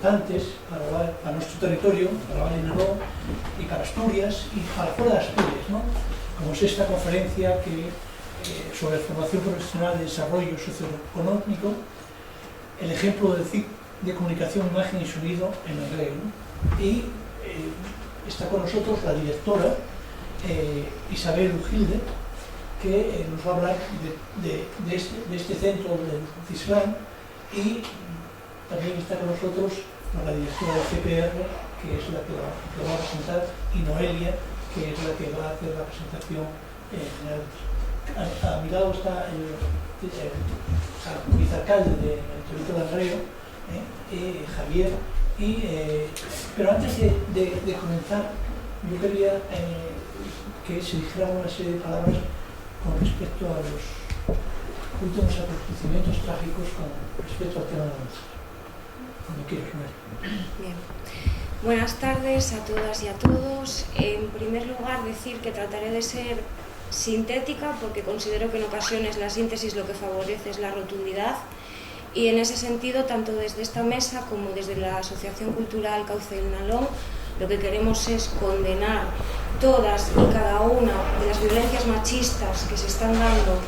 importantes para nuestro territorio, para Valle de Narón y para Asturias y para fuera de Asturias, ¿no? Como es esta conferencia sobre formación profesional de desarrollo socioeconómico, el ejemplo del CIC de comunicación, imagen y sonido en el Langreo, ¿no? Y está con nosotros la directora Isabel Ugilde, que nos va a hablar de este centro del CISLAN, y también está con nosotros la directora del CPR, que es la que lo va a presentar, y Noelia, que es la que va a hacer la presentación general. A mi lado está el vicealcalde del Ayuntamiento de Langreo, Javier, pero antes de comenzar, yo quería que se dijera una serie de palabras con respecto a los últimos acontecimientos trágicos con respecto al tema de la mujer. Cuando quieras, Noelia. Bien. Buenas tardes a todas y a todos. En primer lugar, decir que trataré de ser sintética, porque considero que en ocasiones la síntesis lo que favorece es la rotundidad, y en ese sentido, tanto desde esta mesa como desde la Asociación Cultural Cauce del Nalón, lo que queremos es condenar todas y cada una de las violencias machistas que se están dando,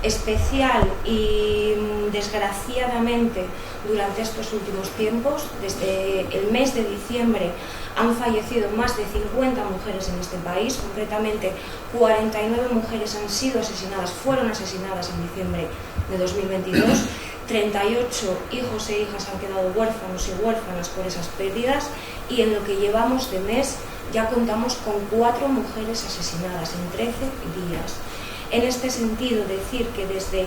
especial y desgraciadamente durante estos últimos tiempos. Desde el mes de diciembre han fallecido más de 50 mujeres en este país, concretamente 49 mujeres fueron asesinadas en diciembre de 2022, 38 hijos e hijas han quedado huérfanos y huérfanas por esas pérdidas, y en lo que llevamos de mes ya contamos con 4 mujeres asesinadas en 13 días. En este sentido, decir que desde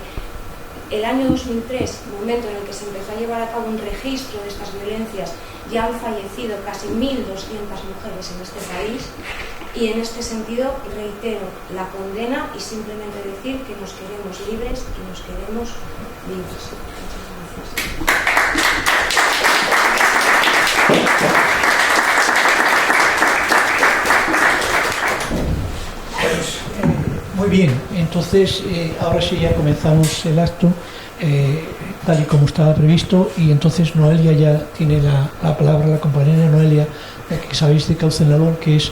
el año 2003, momento en el que se empezó a llevar a cabo un registro de estas violencias, ya han fallecido casi 1.200 mujeres en este país, y en este sentido reitero la condena y simplemente decir que nos queremos libres y nos queremos vivos. Muchas gracias. Muy bien, entonces ahora sí ya comenzamos el acto tal y como estaba previsto, y entonces Noelia ya tiene la palabra, la compañera Noelia, que sabéis de Cauce del Nalón, que es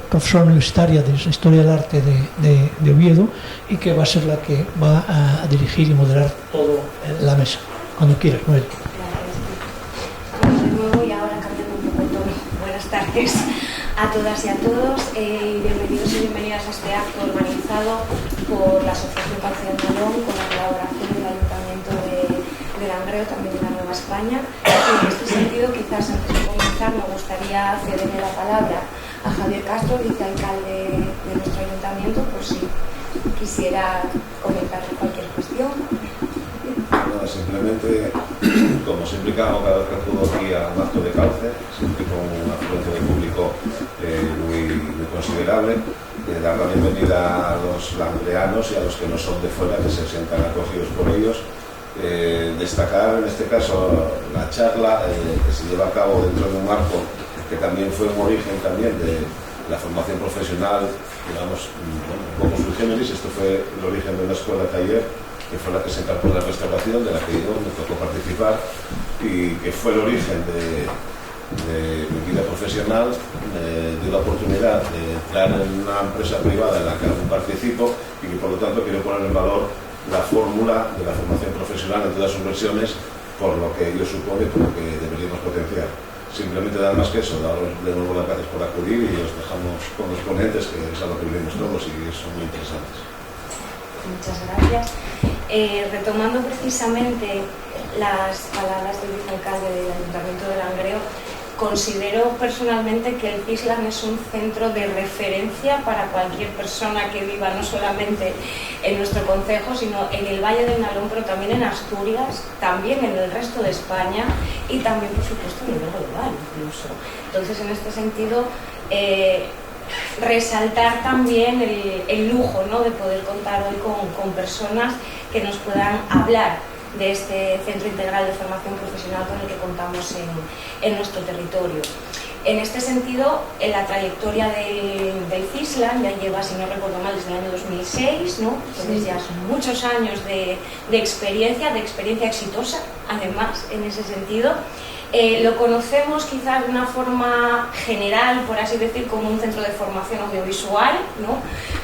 profesora universitaria de Historia del Arte de Oviedo, y que va a ser la que va a dirigir y moderar todo la mesa. Cuando quieras, Noelia. Gracias. De nuevo, y ahora cambiando un poco el tono. Buenas tardes a todas y a todos, y bienvenidos y bienvenidas a este acto organizado por la Asociación Cauce del Nalón con la colaboración del Ayuntamiento de Langreo, también de la Nueva España. Y en este sentido, quizás antes de comenzar, me gustaría cederle la palabra a Javier Castro, vicealcalde de nuestro ayuntamiento, por si quisiera comentar cualquier cuestión. No, simplemente, como siempre que hago cada vez que acudo aquí a un acto de Cauce, siempre con una afluencia de público muy considerable, dar la bienvenida a los langreanos y a los que no son de fuera, que se sientan acogidos por ellos. Destacar en este caso la charla que se lleva a cabo dentro de un marco que también fue un origen también de la formación profesional, digamos, un poco sui generis. Esto fue el origen de una escuela taller que fue la que se encargó de la restauración, de la que yo me tocó participar, y que fue el origen de mi vida profesional. Dio la oportunidad de entrar en una empresa privada en la que aún participo, y que por lo tanto quiero poner en valor la fórmula de la formación profesional en todas sus versiones, por lo que ello supone y por lo que deberíamos potenciar. Simplemente dar más que eso, daros de nuevo las gracias por acudir, y os dejamos con los ponentes, que es a lo que vivimos todos y son muy interesantes. Muchas gracias. Retomando precisamente las palabras del vicealcalde del Ayuntamiento de Langreo, considero personalmente que el CISLAN es un centro de referencia para cualquier persona que viva no solamente en nuestro concejo, sino en el Valle del Nalón, pero también en Asturias, también en el resto de España, y también, por supuesto, a nivel global incluso. Entonces, en este sentido, resaltar también el lujo, ¿no?, de poder contar hoy con personas que nos puedan hablar de este Centro Integral de Formación Profesional con el que contamos en nuestro territorio. En este sentido, en la trayectoria del CISLAN ya lleva, si no recuerdo mal, desde el año 2006, ¿no? Entonces ya son muchos años de experiencia exitosa, además, en ese sentido. Lo conocemos quizás de una forma general, por así decir, como un centro de formación audiovisual, ¿no?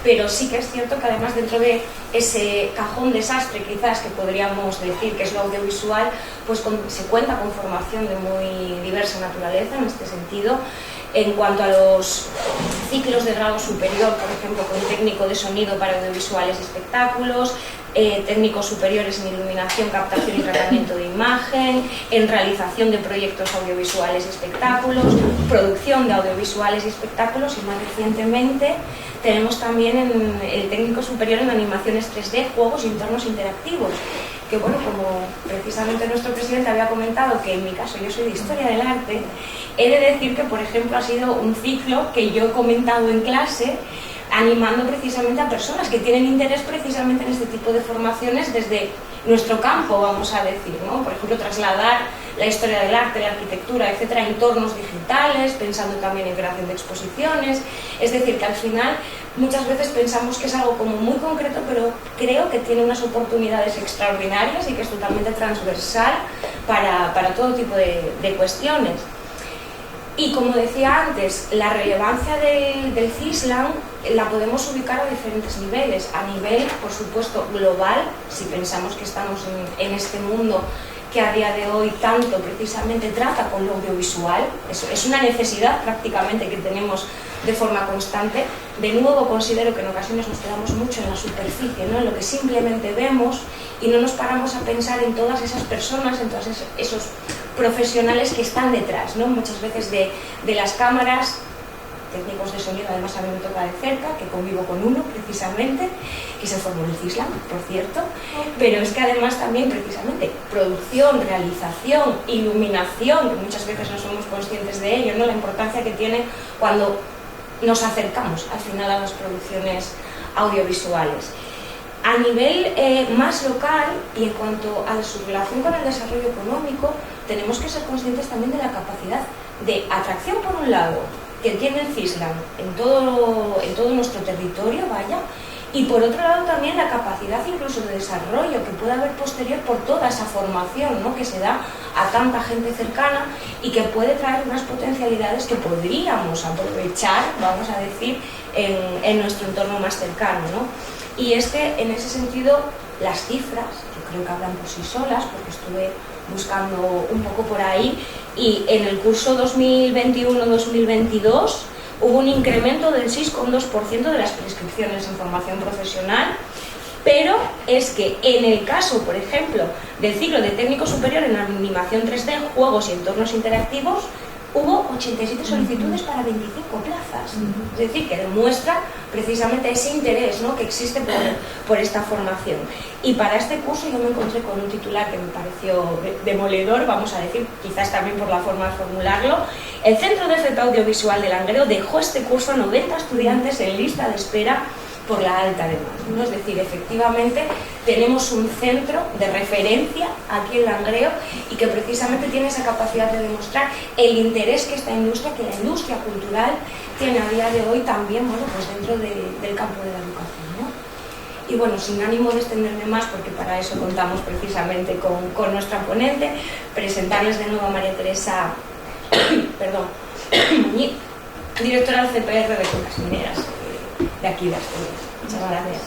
Pero sí que es cierto que además dentro de ese cajón desastre quizás que podríamos decir que es lo audiovisual, pues se cuenta con formación de muy diversa naturaleza en este sentido. En cuanto a los ciclos de grado superior, por ejemplo, con técnico de sonido para audiovisuales y espectáculos, técnicos superiores en iluminación, captación y tratamiento de imagen, en realización de proyectos audiovisuales y espectáculos, producción de audiovisuales y espectáculos, y más recientemente tenemos también el técnico superior en animaciones 3D, juegos y entornos interactivos, que bueno, como precisamente nuestro presidente había comentado que en mi caso yo soy de Historia del Arte, he de decir que, por ejemplo, ha sido un ciclo que yo he comentado en clase, animando precisamente a personas que tienen interés precisamente en este tipo de formaciones desde nuestro campo, vamos a decir, ¿no? Por ejemplo, trasladar la historia del arte, la arquitectura, etcétera, a entornos digitales, pensando también en creación de exposiciones. Es decir, que al final muchas veces pensamos que es algo como muy concreto, pero creo que tiene unas oportunidades extraordinarias y que es totalmente transversal para todo tipo de cuestiones. Y como decía antes, la relevancia del CISLAM la podemos ubicar a diferentes niveles. A nivel, por supuesto, global, si pensamos que estamos en este mundo que a día de hoy tanto precisamente trata con lo audiovisual, es una necesidad prácticamente que tenemos de forma constante. De nuevo, considero que en ocasiones nos quedamos mucho en la superficie, ¿no? En lo que simplemente vemos, y no nos paramos a pensar en todas esas personas, en todos esos profesionales que están detrás, ¿no? Muchas veces de las cámaras, técnicos de sonido, además a mí me toca de cerca, que convivo con uno precisamente, que se formó en el CISLAM, por cierto, pero es que además también precisamente producción, realización, iluminación, que muchas veces no somos conscientes de ello, ¿no? La importancia que tiene cuando nos acercamos al final a las producciones audiovisuales. A nivel más local, y en cuanto a su relación con el desarrollo económico, tenemos que ser conscientes también de la capacidad de atracción, por un lado, que tiene el CISLAM en todo nuestro territorio, vaya, y por otro lado también la capacidad incluso de desarrollo que puede haber posterior por toda esa formación, ¿no? Que se da a tanta gente cercana y que puede traer unas potencialidades que podríamos aprovechar, vamos a decir, en nuestro entorno más cercano, ¿no? Y es que en ese sentido las cifras, yo creo que hablan por sí solas, porque estuve buscando un poco por ahí, y en el curso 2021-2022 hubo un incremento del 6,2% de las prescripciones en formación profesional, pero es que en el caso, por ejemplo, del ciclo de técnico superior en animación 3D, juegos y entornos interactivos, hubo 87 solicitudes para 25 plazas. Es decir, que demuestra precisamente ese interés, ¿no? Que existe por esta formación. Y para este curso yo me encontré con un titular que me pareció demoledor, vamos a decir, quizás también por la forma de formularlo. El Centro de FP Audiovisual de Langreo dejó este curso a 90 estudiantes en lista de espera por la alta demanda, ¿no? Es decir, efectivamente tenemos un centro de referencia aquí en Langreo y que precisamente tiene esa capacidad de demostrar el interés que esta industria, que la industria cultural tiene a día de hoy también, bueno, pues dentro del campo de la educación, ¿no? Y bueno, sin ánimo de extenderme más, porque para eso contamos precisamente con nuestra ponente, presentarles de nuevo a María Teresa Muñiz, directora del CPR de Cuencas Mineras de aquí de Asturias. Muchas gracias.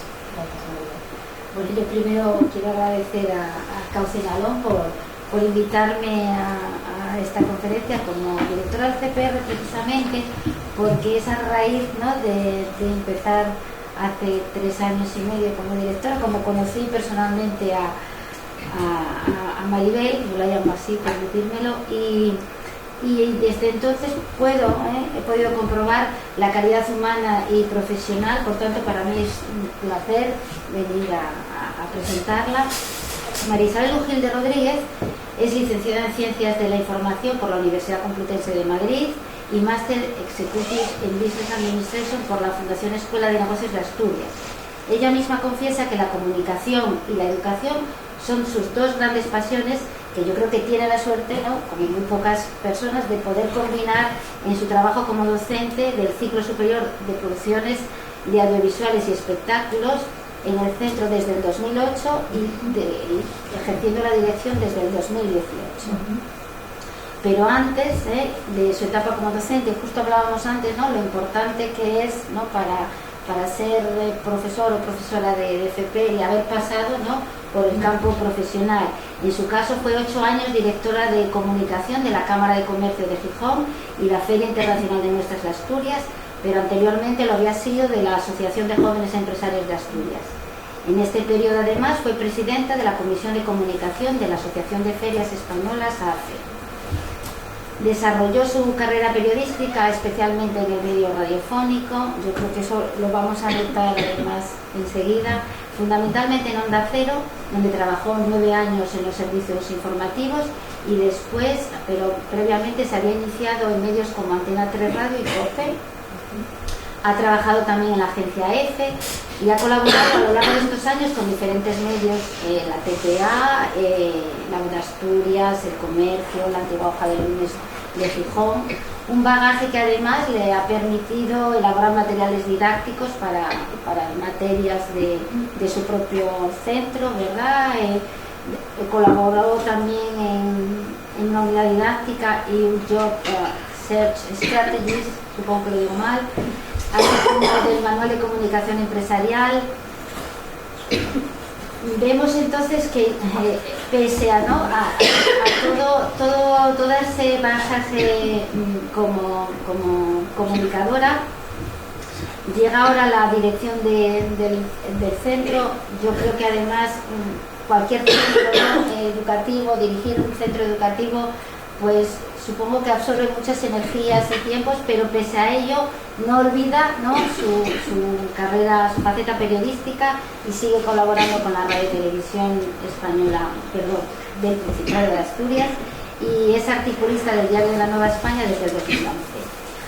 Bueno, yo primero quiero agradecer a Cauce Galón por invitarme a esta conferencia como directora del CPR, precisamente porque es a raíz, ¿no? de empezar hace 3 años y medio como directora, como conocí personalmente a Maribel, yo la llamo así, permitírmelo, y desde entonces he podido comprobar la calidad humana y profesional. Por tanto, para mí es un placer venir a presentarla. María Isabel Ugilde Rodríguez es licenciada en Ciencias de la Información por la Universidad Complutense de Madrid y Máster Executive en Business Administration por la Fundación Escuela de Negocios de Asturias. Ella misma confiesa que la comunicación y la educación son sus 2 grandes pasiones, que yo creo que tiene la suerte, ¿no?, como muy pocas personas, de poder combinar en su trabajo como docente del ciclo superior de producciones de audiovisuales y espectáculos en el centro desde el 2008 y ejerciendo la dirección desde el 2018. pero antes de su etapa como docente, justo hablábamos antes, ¿no?, lo importante que es, ¿no?, para ser profesor o profesora de FP y haber pasado, ¿no?, por el campo profesional. En su caso fue 8 años directora de comunicación de la Cámara de Comercio de Gijón y la Feria Internacional de Muestras de Asturias, pero anteriormente lo había sido de la Asociación de Jóvenes Empresarios de Asturias. En este periodo además fue presidenta de la Comisión de Comunicación de la Asociación de Ferias Españolas, AFE. Desarrolló su carrera periodística especialmente en el medio radiofónico, yo creo que eso lo vamos a notar además enseguida, fundamentalmente en Onda Cero, donde trabajó 9 años en los servicios informativos y después, pero previamente se había iniciado en medios como Antena 3 Radio y COPE. Ha trabajado también en la agencia EFE y ha colaborado a lo largo de estos años con diferentes medios, la TPA, la Onda Asturias, El Comercio, la antigua Hoja de Lunes de Gijón, un bagaje que además le ha permitido elaborar materiales didácticos para materias de su propio centro, ¿verdad? Colaboró también en una unidad didáctica y un Job Search Strategies, supongo que lo digo mal, del Manual de Comunicación Empresarial. Vemos entonces que pese a, ¿no?, a todo ese bagaje como comunicadora, llega ahora la dirección del centro. Yo creo que además cualquier centro, ¿no?, educativo, dirigir un centro educativo, pues supongo que absorbe muchas energías y tiempos, pero pese a ello no olvida, ¿no?, su carrera, su faceta periodística y sigue colaborando con la Radio Televisión Española, del Principado de Asturias, y es articulista del Diario de la Nueva España desde el 2011.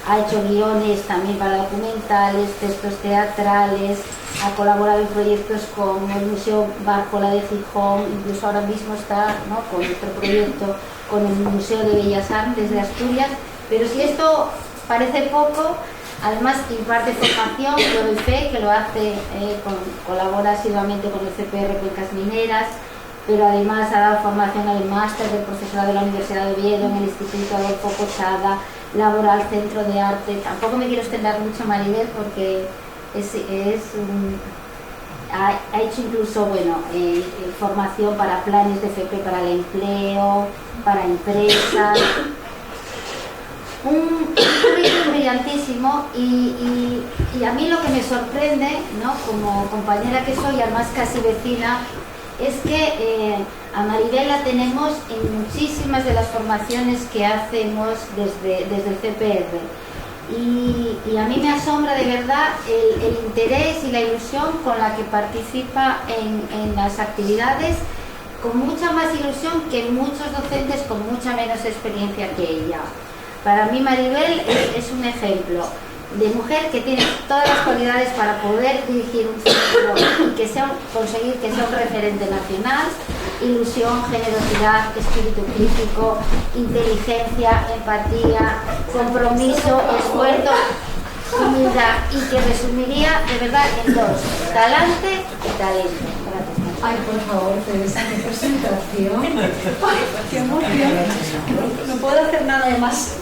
Ha hecho guiones también para documentales, textos teatrales, ha colaborado en proyectos con el Museo Barjola de Gijón, incluso ahora mismo está, ¿no?, con nuestro proyecto con el Museo de Bellas Artes de Asturias. Pero si esto parece poco, además imparte formación, yo doy fe que lo hace, colabora asiduamente con el CPR Cuencas Mineras, pero además ha dado formación en el máster del profesorado de la Universidad de Oviedo, en el Instituto Adolfo Posada, Laboral Centro de Arte. Tampoco me quiero extender mucho, Maribel, porque ha hecho incluso, bueno, formación para planes de FP para el empleo, para empresas. Un currículum brillantísimo y a mí lo que me sorprende, ¿no?, como compañera que soy, además casi vecina, es que a Maribel la tenemos en muchísimas de las formaciones que hacemos desde el CPR. Y a mí me asombra de verdad el interés y la ilusión con la que participa en las actividades, con mucha más ilusión que muchos docentes con mucha menos experiencia que ella. Para mí Maribel es un ejemplo de mujer que tiene todas las cualidades para poder dirigir un centro y conseguir que sea un referente nacional: ilusión, generosidad, espíritu crítico, inteligencia, empatía, compromiso, esfuerzo, humildad, y que resumiría de verdad en 2: talante y talento. Gracias. Ay, por favor, Teresa, qué presentación. Ay, qué emoción. No puedo hacer nada de más.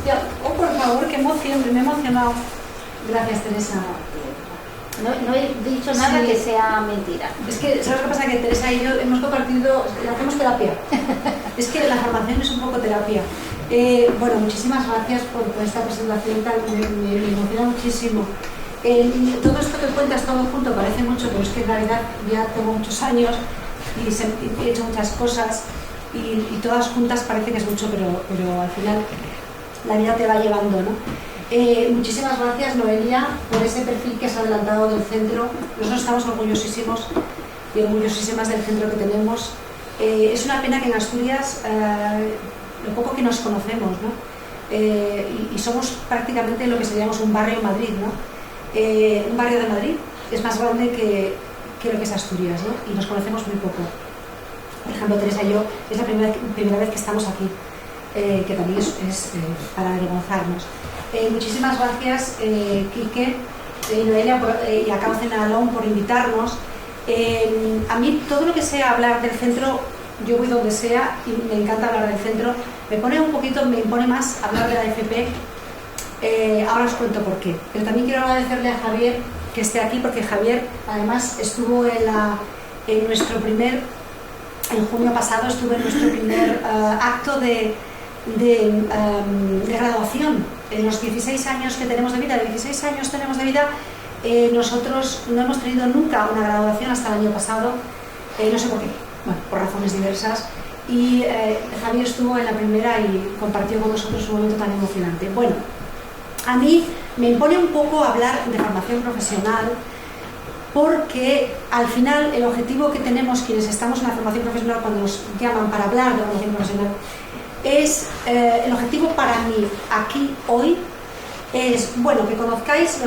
Oh, por favor, qué emoción, me he emocionado. Gracias, Teresa. No he dicho nada que sea mentira. Es que, ¿sabes qué pasa? Que Teresa y yo hemos compartido, hacemos terapia. Es que la formación es un poco terapia. Bueno, muchísimas gracias por esta presentación, me emociona muchísimo. Todo esto que cuentas todo junto parece mucho, pero es que en realidad ya tengo muchos años y he hecho muchas cosas y todas juntas parece que es mucho, pero al final la vida te va llevando, ¿no? Muchísimas gracias, Noelia, por ese perfil que has adelantado del centro. Nosotros estamos orgullosísimos y orgullosísimas del centro que tenemos. Es una pena que en Asturias lo poco que nos conocemos, ¿no? Y somos prácticamente lo que seríamos un barrio en Madrid, ¿no? Un barrio de Madrid es más grande que lo que es Asturias, ¿no? Y nos conocemos muy poco. Por ejemplo, Teresa y yo, es la primera vez que estamos aquí, que también es para avergonzarnos. Muchísimas gracias, Quique y Noelia y a Cauce Alón por invitarnos. A mí todo lo que sea hablar del centro, yo voy donde sea y me encanta hablar del centro. me impone más hablar de la FP. Ahora os cuento por qué. Pero también quiero agradecerle a Javier que esté aquí, porque Javier además estuvo en junio pasado estuve en nuestro primer acto de graduación. En los 16 años que tenemos de vida, nosotros no hemos tenido nunca una graduación hasta el año pasado, no sé por qué, bueno, por razones diversas, y Javier estuvo en la primera y compartió con nosotros un momento tan emocionante. Bueno, a mí me impone un poco hablar de formación profesional, porque al final el objetivo que tenemos quienes estamos en la formación profesional cuando nos llaman para hablar de formación profesional es, el objetivo para mí aquí hoy es, bueno, que conozcáis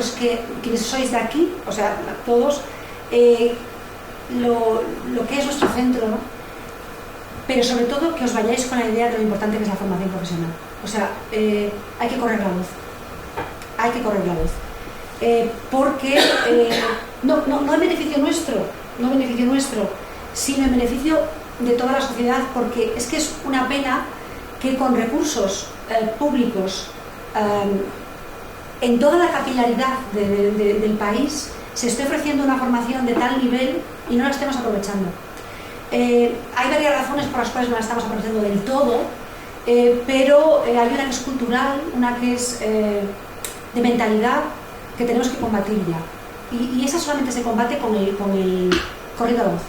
quienes sois de aquí, o sea, todos, lo que es nuestro centro, ¿no? Pero sobre todo que os vayáis con la idea de lo importante que es la formación profesional. O sea, hay que correr la voz. Porque no en beneficio nuestro, sino en beneficio de toda la sociedad, porque es que es una pena que con recursos públicos en toda la capilaridad del país se esté ofreciendo una formación de tal nivel y no la estemos aprovechando. Hay varias razones por las cuales no la estamos aprovechando del todo, pero hay una que es cultural, una que es de mentalidad, que tenemos que combatir ya. Y esa solamente se combate con el corriendo a la voz.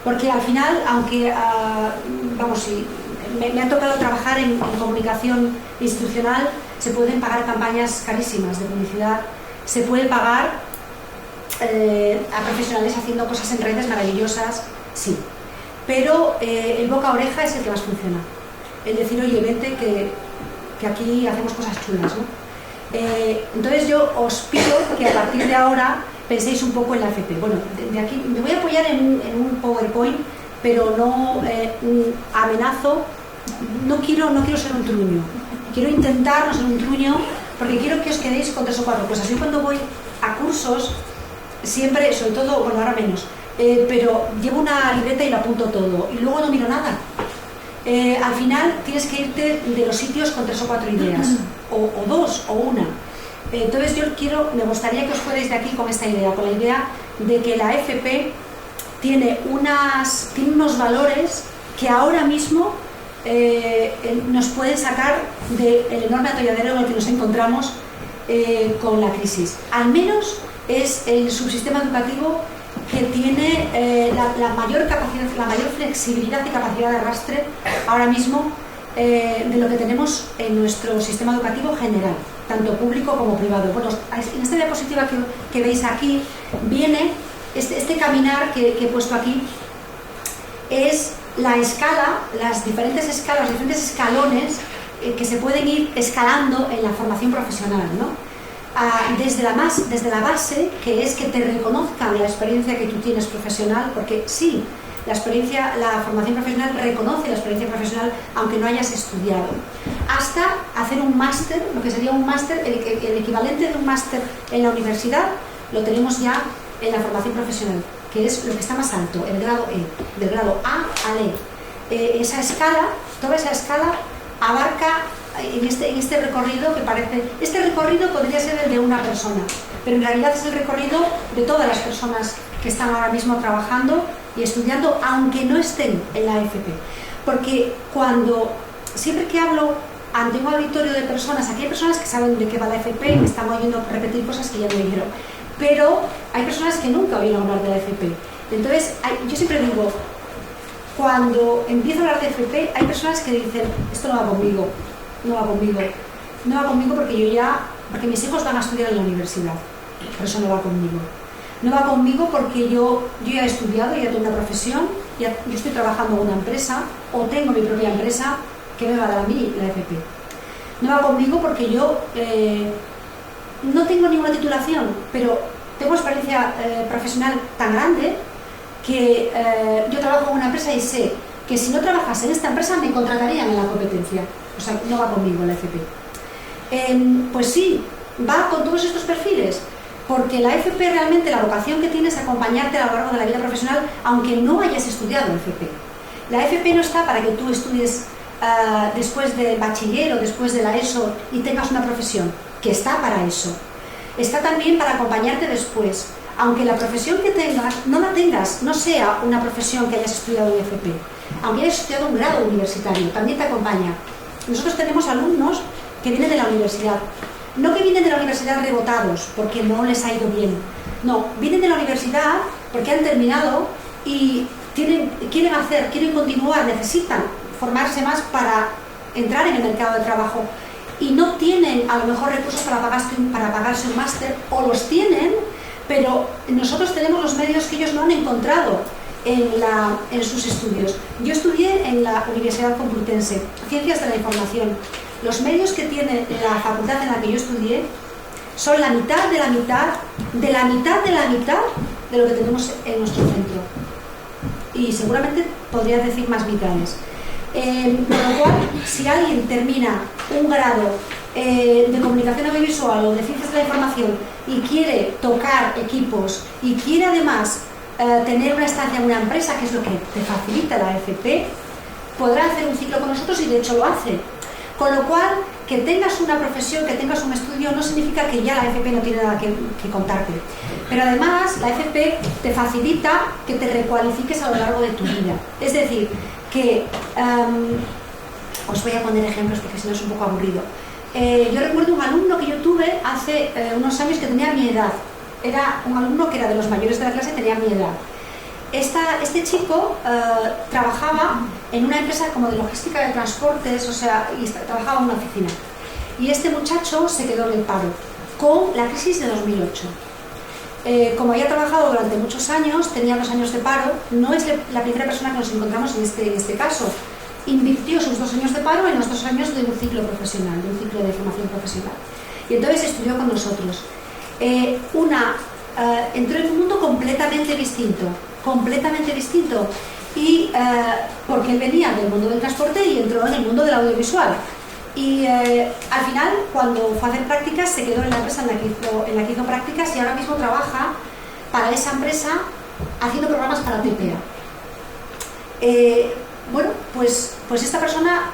Porque al final, aunque, me ha tocado trabajar en comunicación institucional, se pueden pagar campañas carísimas de publicidad, se puede pagar a profesionales haciendo cosas en redes maravillosas, sí. Pero el boca a oreja es el que más funciona. El decir, oye, vente que aquí hacemos cosas chulas, ¿no? Entonces yo os pido que a partir de ahora penséis un poco en la FP. Bueno, de aquí me voy a apoyar en un PowerPoint, pero no amenazo, no quiero ser un truño. Quiero intentar no ser un truño, porque quiero que os quedéis con 3 o 4 cosas. Yo cuando voy a cursos, siempre, sobre todo, bueno, ahora menos, pero llevo una libreta y lo apunto todo, y luego no miro nada. Al final tienes que irte de los sitios con 3 o 4 ideas, o 2 o 1. Entonces me gustaría que os fuerais de aquí con esta idea, con la idea de que la FP tiene unos valores que ahora mismo nos pueden sacar del enorme atolladero en el que nos encontramos con la crisis. Al menos es el subsistema educativo que tiene la mayor capacidad, la mayor flexibilidad y capacidad de arrastre ahora mismo de lo que tenemos en nuestro sistema educativo general, tanto público como privado. Bueno, en esta diapositiva que veis aquí viene este caminar que he puesto aquí, es la escala, las diferentes escalas, los diferentes escalones que se pueden ir escalando en la formación profesional, ¿no? Desde la base, que es que te reconozcan la experiencia que tú tienes profesional, porque sí, la formación profesional reconoce la experiencia profesional aunque no hayas estudiado, hasta hacer un máster, lo que sería un máster, el equivalente de un máster en la universidad, lo tenemos ya en la formación profesional, que es lo que está más alto, el grado E, del grado A al E. Esa escala, toda esa escala abarca en este recorrido que parece... Este recorrido podría ser el de una persona, pero en realidad es el recorrido de todas las personas que están ahora mismo trabajando y estudiando, aunque no estén en la FP. Porque siempre que hablo ante un auditorio de personas, aquí hay personas que saben de qué va la FP y me están oyendo repetir cosas que ya me dijeron, pero hay personas que nunca oyeron hablar de la FP. Entonces, yo siempre digo, cuando empiezo a hablar de FP, hay personas que dicen, esto no va conmigo porque mis hijos van a estudiar en la universidad, por eso no va conmigo. No va conmigo porque yo ya he estudiado, ya tengo una profesión, yo estoy trabajando en una empresa, o tengo mi propia empresa, ¿qué me va a dar a mí la FP? No va conmigo porque yo no tengo ninguna titulación, pero tengo experiencia profesional tan grande que yo trabajo en una empresa y sé que si no trabajas en esta empresa me contratarían en la competencia. O sea, no va conmigo la FP. Pues sí, va con todos estos perfiles, porque la FP realmente, la vocación que tiene es acompañarte a lo largo de la vida profesional, aunque no hayas estudiado FP. La FP no está para que tú estudies después de bachiller o después de la ESO y tengas una profesión, que está para eso. Está también para acompañarte después. Aunque la profesión que tengas, no sea una profesión que hayas estudiado en FP, aunque hayas estudiado un grado universitario, también te acompaña. Nosotros tenemos alumnos que vienen de la universidad, no que vienen de la universidad rebotados porque no les ha ido bien, no, vienen de la universidad porque han terminado y quieren continuar, necesitan formarse más para entrar en el mercado de trabajo y no tienen a lo mejor recursos para pagarse un máster, o los tienen, pero nosotros tenemos los medios que ellos no han encontrado en sus estudios. Yo estudié en la Universidad Complutense, Ciencias de la Información. Los medios que tiene la facultad en la que yo estudié son la mitad de la mitad de la mitad de la mitad de lo que tenemos en nuestro centro. Y seguramente podría decir más mitades. Con lo cual, si alguien termina un grado de comunicación audiovisual o de ciencias de la información y quiere tocar equipos y quiere además tener una estancia en una empresa, que es lo que te facilita la FP, podrá hacer un ciclo con nosotros y de hecho lo hace. Con lo cual, que tengas una profesión, que tengas un estudio, no significa que ya la FP no tiene nada que contarte. Pero además, la FP te facilita que te recualifiques a lo largo de tu vida. Es decir, que os voy a poner ejemplos porque si no es un poco aburrido. Yo recuerdo un alumno que yo tuve hace unos años que tenía mi edad. Era un alumno que era de los mayores de la clase y tenía mi edad. Este chico trabajaba en una empresa como de logística de transportes, o sea, y trabajaba en una oficina. Y este muchacho se quedó en el paro con la crisis de 2008. Como había trabajado durante muchos años, tenía 2 años de paro, no es la primera persona que nos encontramos en este caso. Invirtió sus 2 años de paro en los 2 años de un ciclo profesional, de un ciclo de formación profesional. Y entonces estudió con nosotros. Entró en un mundo completamente distinto, y porque él venía del mundo del transporte y entró en el mundo del audiovisual. Y al final, cuando fue a hacer prácticas, se quedó en la empresa en la que hizo prácticas y ahora mismo trabaja para esa empresa haciendo programas para TPA. Bueno, pues esta persona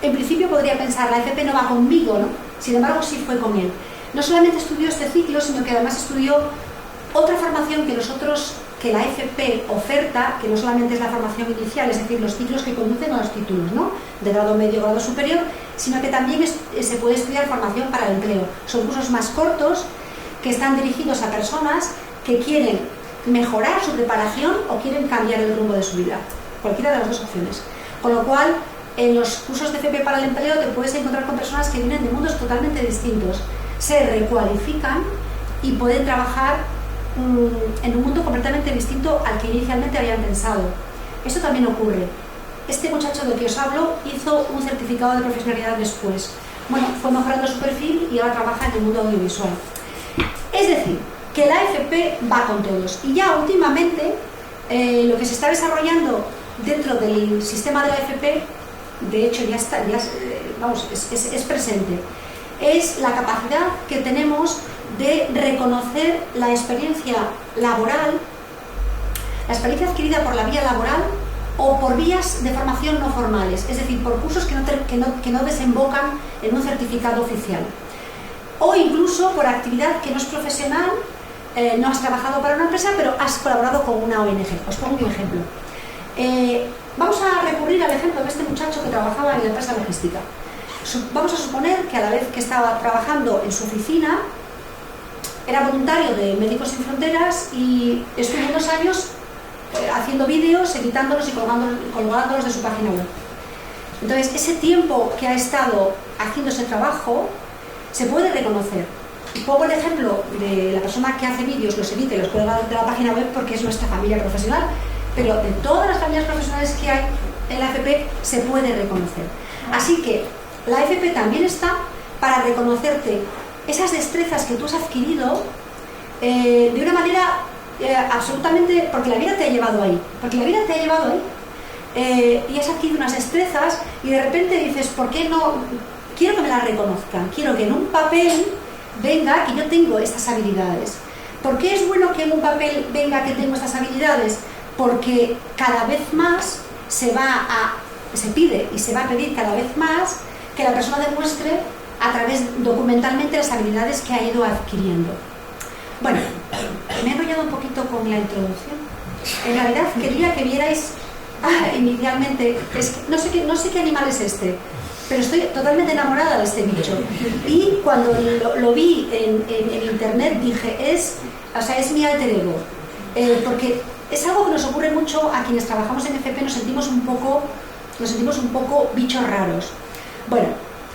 en principio podría pensar, la FP no va conmigo, ¿no? Sin embargo, sí fue con él. No solamente estudió este ciclo, sino que además estudió otra formación que la FP oferta, que no solamente es la formación inicial, es decir, los ciclos que conducen a los títulos, ¿no? De grado medio, grado superior, sino que también se puede estudiar formación para el empleo. Son cursos más cortos que están dirigidos a personas que quieren mejorar su preparación o quieren cambiar el rumbo de su vida. Cualquiera de las dos opciones. Con lo cual, en los cursos de FP para el empleo te puedes encontrar con personas que vienen de mundos totalmente distintos. Se recualifican y pueden trabajar en un mundo completamente distinto al que inicialmente habían pensado. Esto también ocurre. Este muchacho del que os hablo hizo un certificado de profesionalidad después. Bueno, fue mejorando su perfil y ahora trabaja en el mundo audiovisual. Es decir, que la FP va con todos. Y ya últimamente, lo que se está desarrollando dentro del sistema de la FP, de hecho ya está, es presente, es la capacidad que tenemos de reconocer la experiencia laboral, la experiencia adquirida por la vía laboral o por vías de formación no formales, es decir, por cursos que no desembocan en un certificado oficial, o incluso por actividad que no es profesional. No has trabajado para una empresa, pero has colaborado con una ONG. Os pongo un ejemplo. Vamos a recurrir al ejemplo de este muchacho que trabajaba en la empresa logística. Vamos a suponer que a la vez que estaba trabajando en su oficina, era voluntario de Médicos Sin Fronteras y estuvo unos años haciendo vídeos, editándolos y colgándolos de su página web. Entonces, ese tiempo que ha estado haciendo ese trabajo se puede reconocer. Pongo el ejemplo de la persona que hace vídeos, los edita y los cuelga de la página web porque es nuestra familia profesional, pero de todas las familias profesionales que hay en la FP se puede reconocer. Así que la FP también está para reconocerte esas destrezas que tú has adquirido de una manera absolutamente, porque la vida te ha llevado ahí, y has adquirido unas destrezas y de repente dices, ¿por qué no? Quiero que me las reconozcan, quiero que en un papel venga que yo tengo estas habilidades. ¿Por qué es bueno que en un papel venga que tengo estas habilidades? Porque cada vez más se va a se pide y se va a pedir cada vez más que la persona demuestre a través documentalmente las habilidades que ha ido adquiriendo. Bueno, me he enrollado un poquito con la introducción. En realidad quería que vierais inicialmente, no sé qué animal es este, pero estoy totalmente enamorada de este bicho. Y cuando lo vi en internet dije, es mi alter ego, porque es algo que nos ocurre mucho a quienes trabajamos en FP, nos sentimos un poco bichos raros. Bueno,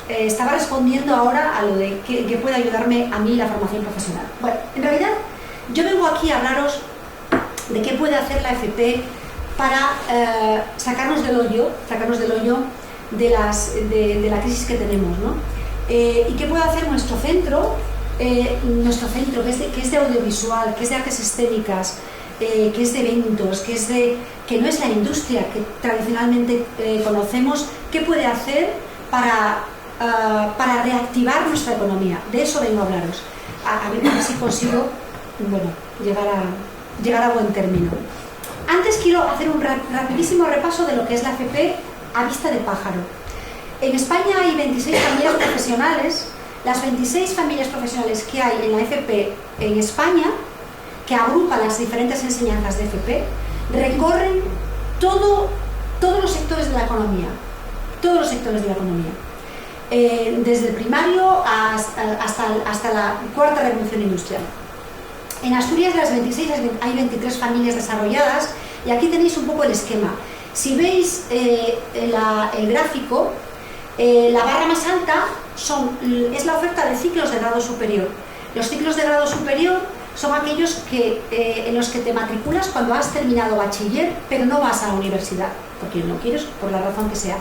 estaba respondiendo ahora a lo de que puede ayudarme a mí la formación profesional. Bueno, en realidad yo vengo aquí a hablaros de qué puede hacer la FP para sacarnos del hoyo de la crisis que tenemos, ¿no? Y qué puede hacer nuestro centro que es de audiovisual, que es de artes escénicas, que es de eventos, que no es la industria que tradicionalmente conocemos. ¿Qué puede hacer para reactivar nuestra economía? De eso vengo a hablaros, a ver si consigo, bueno, llegar a buen término. Antes quiero hacer un rapidísimo repaso de lo que es la FP a vista de pájaro. En España hay 26 familias profesionales. Las 26 familias profesionales que hay en la FP en España, que agrupan las diferentes enseñanzas de FP, recorren todos los sectores de la economía. Todos los sectores de la economía. Desde el primario hasta la cuarta revolución industrial. En Asturias, de las 26, hay 23 familias desarrolladas, y aquí tenéis un poco el esquema. Si veis el gráfico, la barra más alta es la oferta de ciclos de grado superior. Los ciclos de grado superior son aquellos en los que te matriculas cuando has terminado bachiller, pero no vas a la universidad, porque no quieres, por la razón que sea.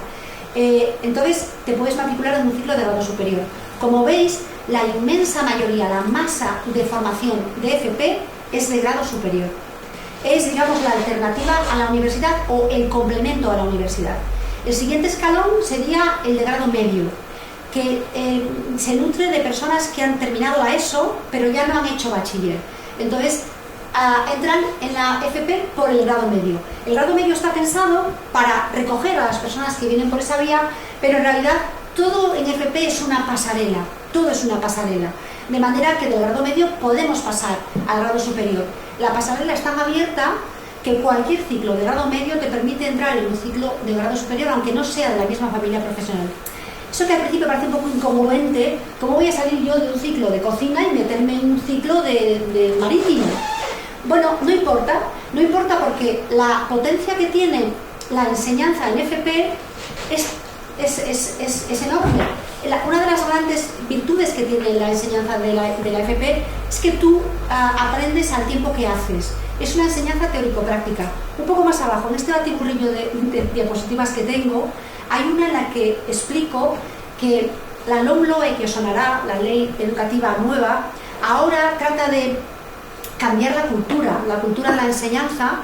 Entonces te puedes matricular en un ciclo de grado superior. Como veis, la inmensa mayoría, la masa de formación de FP es de grado superior. Es, digamos, la alternativa a la universidad o el complemento a la universidad. El siguiente escalón sería el de grado medio, que se nutre de personas que han terminado la ESO, pero ya no han hecho bachiller. Entonces, entran en la FP por el grado medio. El grado medio está pensado para recoger a las personas que vienen por esa vía, pero en realidad todo en FP es una pasarela, todo es una pasarela, de manera que del grado medio podemos pasar al grado superior. La pasarela es tan abierta que cualquier ciclo de grado medio te permite entrar en un ciclo de grado superior, aunque no sea de la misma familia profesional. Eso que al principio parece un poco incongruente, ¿cómo voy a salir yo de un ciclo de cocina y meterme en un ciclo de marítimo? Bueno, no importa porque la potencia que tiene la enseñanza en FP es enorme. Una de las grandes virtudes que tiene la enseñanza de la FP es que tú aprendes al tiempo que haces. Es una enseñanza teórico-práctica. Un poco más abajo, en este batiburrillo de diapositivas que tengo, hay una en la que explico que la LOMLOE, que os sonará, la Ley Educativa Nueva, ahora trata de cambiar la cultura de la enseñanza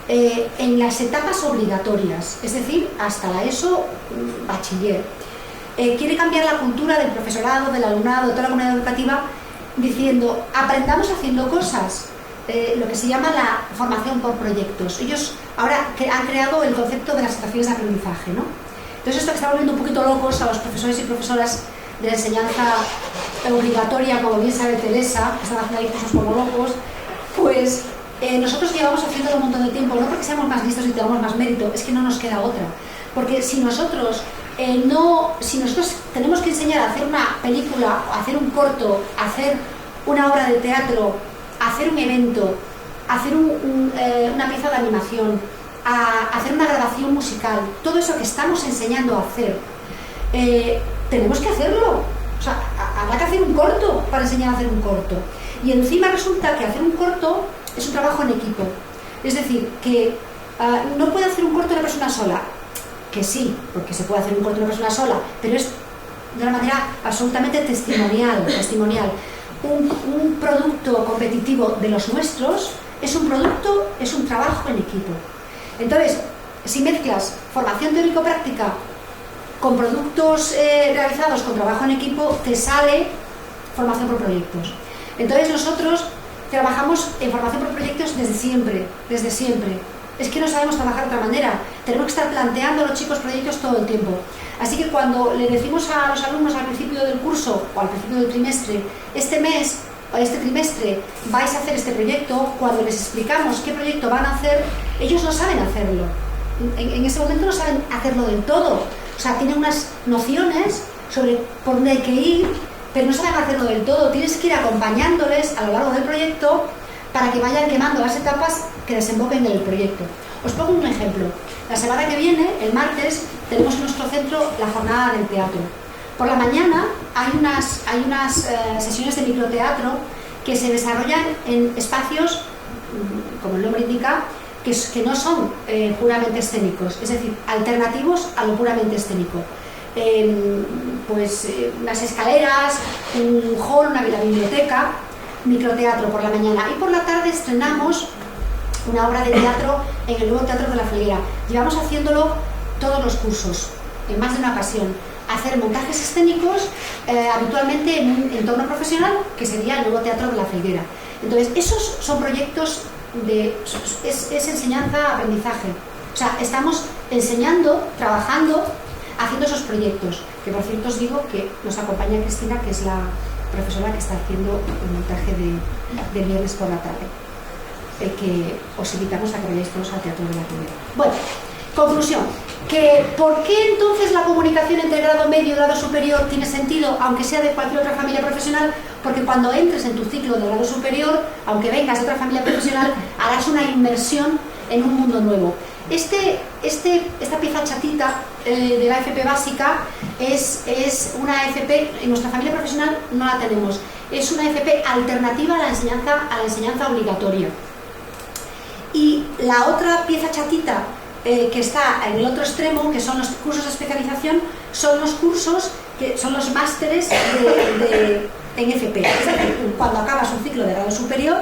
en las etapas obligatorias, es decir, hasta la ESO, bachiller. Quiere cambiar la cultura del profesorado, del alumnado, de toda la comunidad educativa, diciendo, aprendamos haciendo cosas, lo que se llama la formación por proyectos. Ellos ahora han creado el concepto de las estaciones de aprendizaje, ¿no? Entonces esto que está volviendo un poquito locos a los profesores y profesoras de la enseñanza obligatoria, como bien sabe Teresa, que están haciendo ahí cosas como locos, pues nosotros llevamos haciéndolo un montón de tiempo, no porque seamos más listos y tengamos más mérito, es que no nos queda otra. Porque si nosotros tenemos que enseñar a hacer una película, a hacer un corto, a hacer una obra de teatro, a hacer un evento, a hacer una pieza de animación, a hacer una grabación musical, todo eso que estamos enseñando a hacer, tenemos que hacerlo. O sea, habrá que hacer un corto para enseñar a hacer un corto. Y encima resulta que hacer un corto es un trabajo en equipo. Es decir, que no puede hacer un corto una persona sola. Que sí, porque se puede hacer un corto una persona sola, pero es de una manera absolutamente testimonial. Un producto competitivo de los nuestros es un trabajo en equipo. Entonces, si mezclas formación teórico-práctica con productos realizados con trabajo en equipo, te sale formación por proyectos. Entonces nosotros trabajamos en formación por proyectos desde siempre. es que no sabemos trabajar de otra manera. Tenemos que estar planteando a los chicos proyectos todo el tiempo. Así que cuando le decimos a los alumnos al principio del curso o al principio del trimestre, este mes o este trimestre vais a hacer este proyecto, cuando les explicamos qué proyecto van a hacer, ellos no saben hacerlo. En ese momento no saben hacerlo del todo. O sea, tienen unas nociones sobre por dónde hay que ir, pero no saben hacerlo del todo. Tienes que ir acompañándoles a lo largo del proyecto para que vayan quemando las etapas que desemboquen en el proyecto. Os pongo un ejemplo. La semana que viene, el martes, tenemos en nuestro centro la jornada del teatro. Por la mañana hay unas sesiones de microteatro que se desarrollan en espacios, como el nombre indica, que no son puramente escénicos, es decir, alternativos a lo puramente escénico. Unas escaleras, un hall, una biblioteca, microteatro por la mañana, y por la tarde estrenamos una obra de teatro en el nuevo Teatro de la Felguera. Llevamos haciéndolo todos los cursos, en más de una ocasión. Hacer montajes escénicos habitualmente en un entorno profesional, que sería el nuevo Teatro de la Felguera. Entonces, esos son proyectos es enseñanza-aprendizaje. O sea, estamos enseñando, trabajando, haciendo esos proyectos. Que por cierto os digo que nos acompaña Cristina, que es la profesora que está haciendo el montaje del viernes por la tarde. Que os invitamos a que vayáis todos al Teatro de la Felguera. Bueno, conclusión. ¿Por qué entonces la comunicación entre grado medio y grado superior tiene sentido, aunque sea de cualquier otra familia profesional? Porque cuando entres en tu ciclo de grado superior, aunque vengas de otra familia profesional, harás una inmersión en un mundo nuevo. Esta pieza chatita de la FP básica es una FP, en nuestra familia profesional no la tenemos, es una FP alternativa a la enseñanza obligatoria. Y la otra pieza chatita que está en el otro extremo, que son los cursos de especialización, son los cursos, que son los másteres en FP. Es decir, cuando acabas un ciclo de grado superior,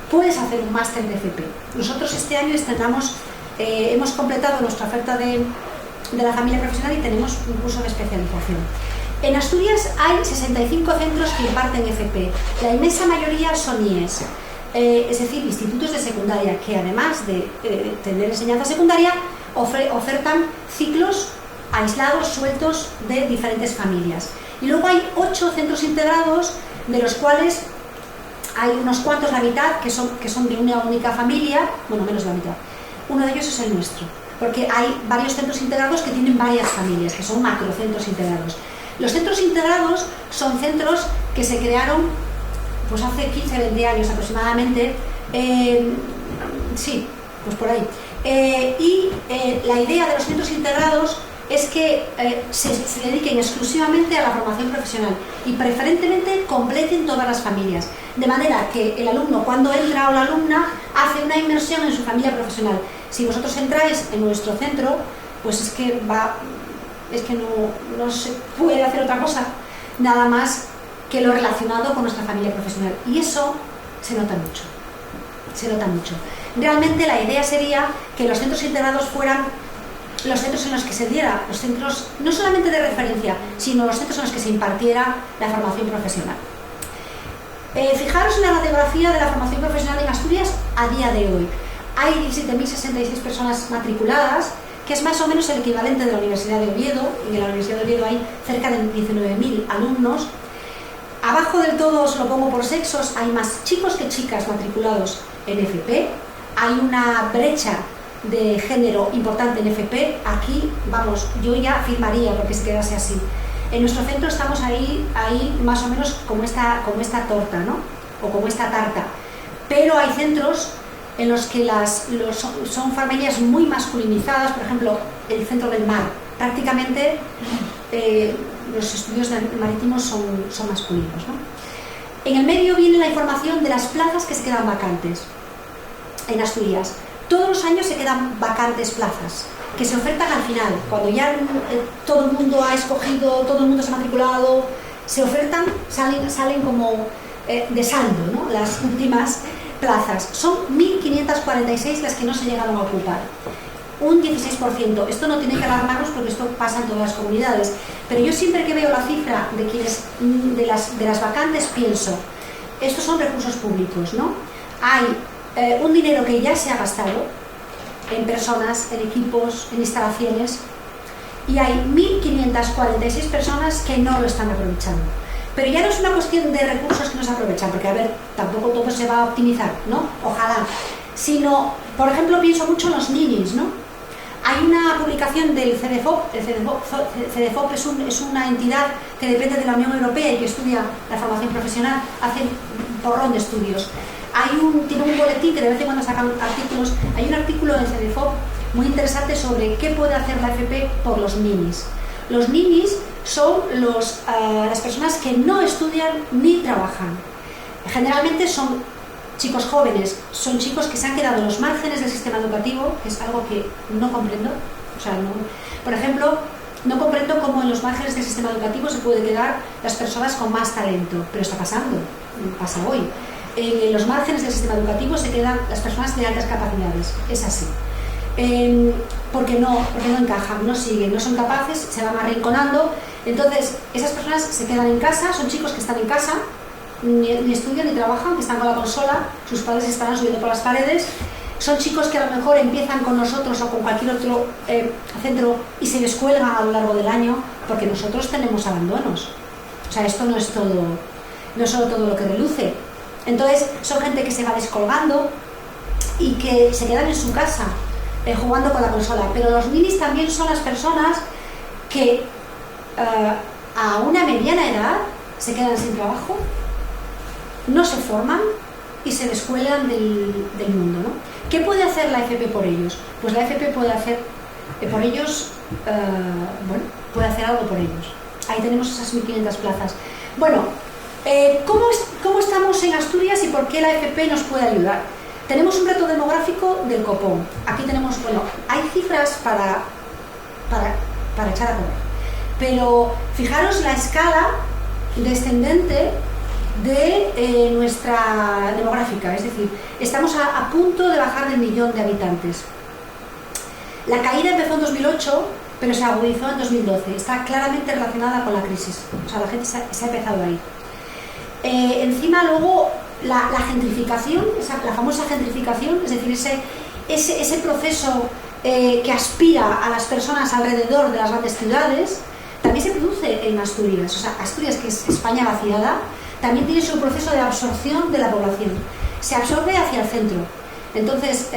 puedes hacer un máster de FP. Nosotros este año hemos completado nuestra oferta de la familia profesional y tenemos un curso de especialización. En Asturias hay 65 centros que imparten FP. La inmensa mayoría son IES. Es decir, institutos de secundaria, que además de tener enseñanza secundaria, ofertan ciclos aislados, sueltos, de diferentes familias. Y luego hay 8 centros integrados, de los cuales hay unos cuantos, la mitad, que son de una única familia, bueno, menos de la mitad. Uno de ellos es el nuestro, porque hay varios centros integrados que tienen varias familias, que son macrocentros integrados. Los centros integrados son centros que se crearon pues hace 15-20 años aproximadamente, sí, pues por ahí. La idea de los centros integrados es que se dediquen exclusivamente a la formación profesional y preferentemente completen todas las familias, de manera que el alumno, cuando entra, o la alumna, hace una inmersión en su familia profesional. Si vosotros entráis en nuestro centro, pues es que no se puede hacer otra cosa, nada más que lo relacionado con nuestra familia profesional. Y eso se nota mucho. Se nota mucho. Realmente la idea sería que los centros integrados fueran los centros en los que se diera, los centros no solamente de referencia, sino los centros en los que se impartiera la formación profesional. Fijaros en la radiografía de la formación profesional en Asturias a día de hoy. Hay 17.066 personas matriculadas, que es más o menos el equivalente de la Universidad de Oviedo. En la Universidad de Oviedo hay cerca de 19.000 alumnos. Abajo del todo os lo pongo por sexos, hay más chicos que chicas matriculados en FP, hay una brecha de género importante en FP, aquí, vamos, yo ya firmaría porque se quedase así. En nuestro centro estamos ahí más o menos como esta torta, ¿no? O como esta tarta, pero hay centros en los que son familias muy masculinizadas, por ejemplo, el centro del mar, prácticamente los estudios marítimos son masculinos, ¿no? En el medio viene la información de las plazas que se quedan vacantes en Asturias. Todos los años se quedan vacantes plazas que se ofertan al final, cuando ya todo el mundo ha escogido, todo el mundo se ha matriculado, se ofertan, salen como de saldo, ¿no? Las últimas plazas. Son 1.546 las que no se llegaron a ocupar. Un 16%. Esto no tiene que alarmarnos porque esto pasa en todas las comunidades. Pero yo siempre que veo la cifra de las vacantes pienso, estos son recursos públicos, ¿no? Hay un dinero que ya se ha gastado en personas, en equipos, en instalaciones, y hay 1.546 personas que no lo están aprovechando. Pero ya no es una cuestión de recursos que no se aprovechan, porque a ver, tampoco todo se va a optimizar, ¿no? Ojalá. Sino, por ejemplo, pienso mucho en los ninis, ¿no? Hay una publicación del CEDEFOP. El CEDEFOP es una entidad que depende de la Unión Europea y que estudia la formación profesional, hace un porrón de estudios. Tiene un boletín que de vez en cuando sacan artículos. Hay un artículo en CEDEFOP muy interesante sobre qué puede hacer la FP por los ninis. Los ninis son las personas que no estudian ni trabajan. Generalmente son chicos jóvenes, son chicos que se han quedado en los márgenes del sistema educativo, que es algo que no comprendo. O sea, por ejemplo, no comprendo cómo en los márgenes del sistema educativo se pueden quedar las personas con más talento, pero está pasando, pasa hoy. En los márgenes del sistema educativo se quedan las personas de altas capacidades, es así. Porque no encajan, no siguen, no son capaces, se van arrinconando. Entonces, esas personas se quedan en casa, son chicos que están en casa, ni estudian ni trabajan, que están con la consola, sus padres estarán subiendo por las paredes. Son chicos que a lo mejor empiezan con nosotros o con cualquier otro centro y se descuelgan a lo largo del año, porque nosotros tenemos abandonos. O sea, esto no es solo todo lo que reluce. Entonces, son gente que se va descolgando y que se quedan en su casa jugando con la consola. Pero los ninis también son las personas que a una mediana edad se quedan sin trabajo, no se forman y se descuelgan del mundo, ¿no? ¿Qué puede hacer la FP por ellos? Pues la FP puede hacer por ellos, puede hacer algo por ellos. Ahí tenemos esas 1.500 plazas. Bueno, ¿cómo estamos en Asturias y por qué la FP nos puede ayudar? Tenemos un reto demográfico del copón. Aquí tenemos, hay cifras para echar a correr. Pero fijaros la escala descendente de nuestra demográfica, es decir, estamos a punto de bajar del 1.000.000 de habitantes. La caída empezó en 2008, pero se agudizó en 2012. Está claramente relacionada con la crisis. O sea, la gente se ha empezado a ir. Encima, luego, la gentrificación, la famosa gentrificación, es decir, ese proceso que aspira a las personas alrededor de las grandes ciudades, también se produce en Asturias. O sea, Asturias, que es España vaciada, también tiene su proceso de absorción de la población. Se absorbe hacia el centro. Entonces,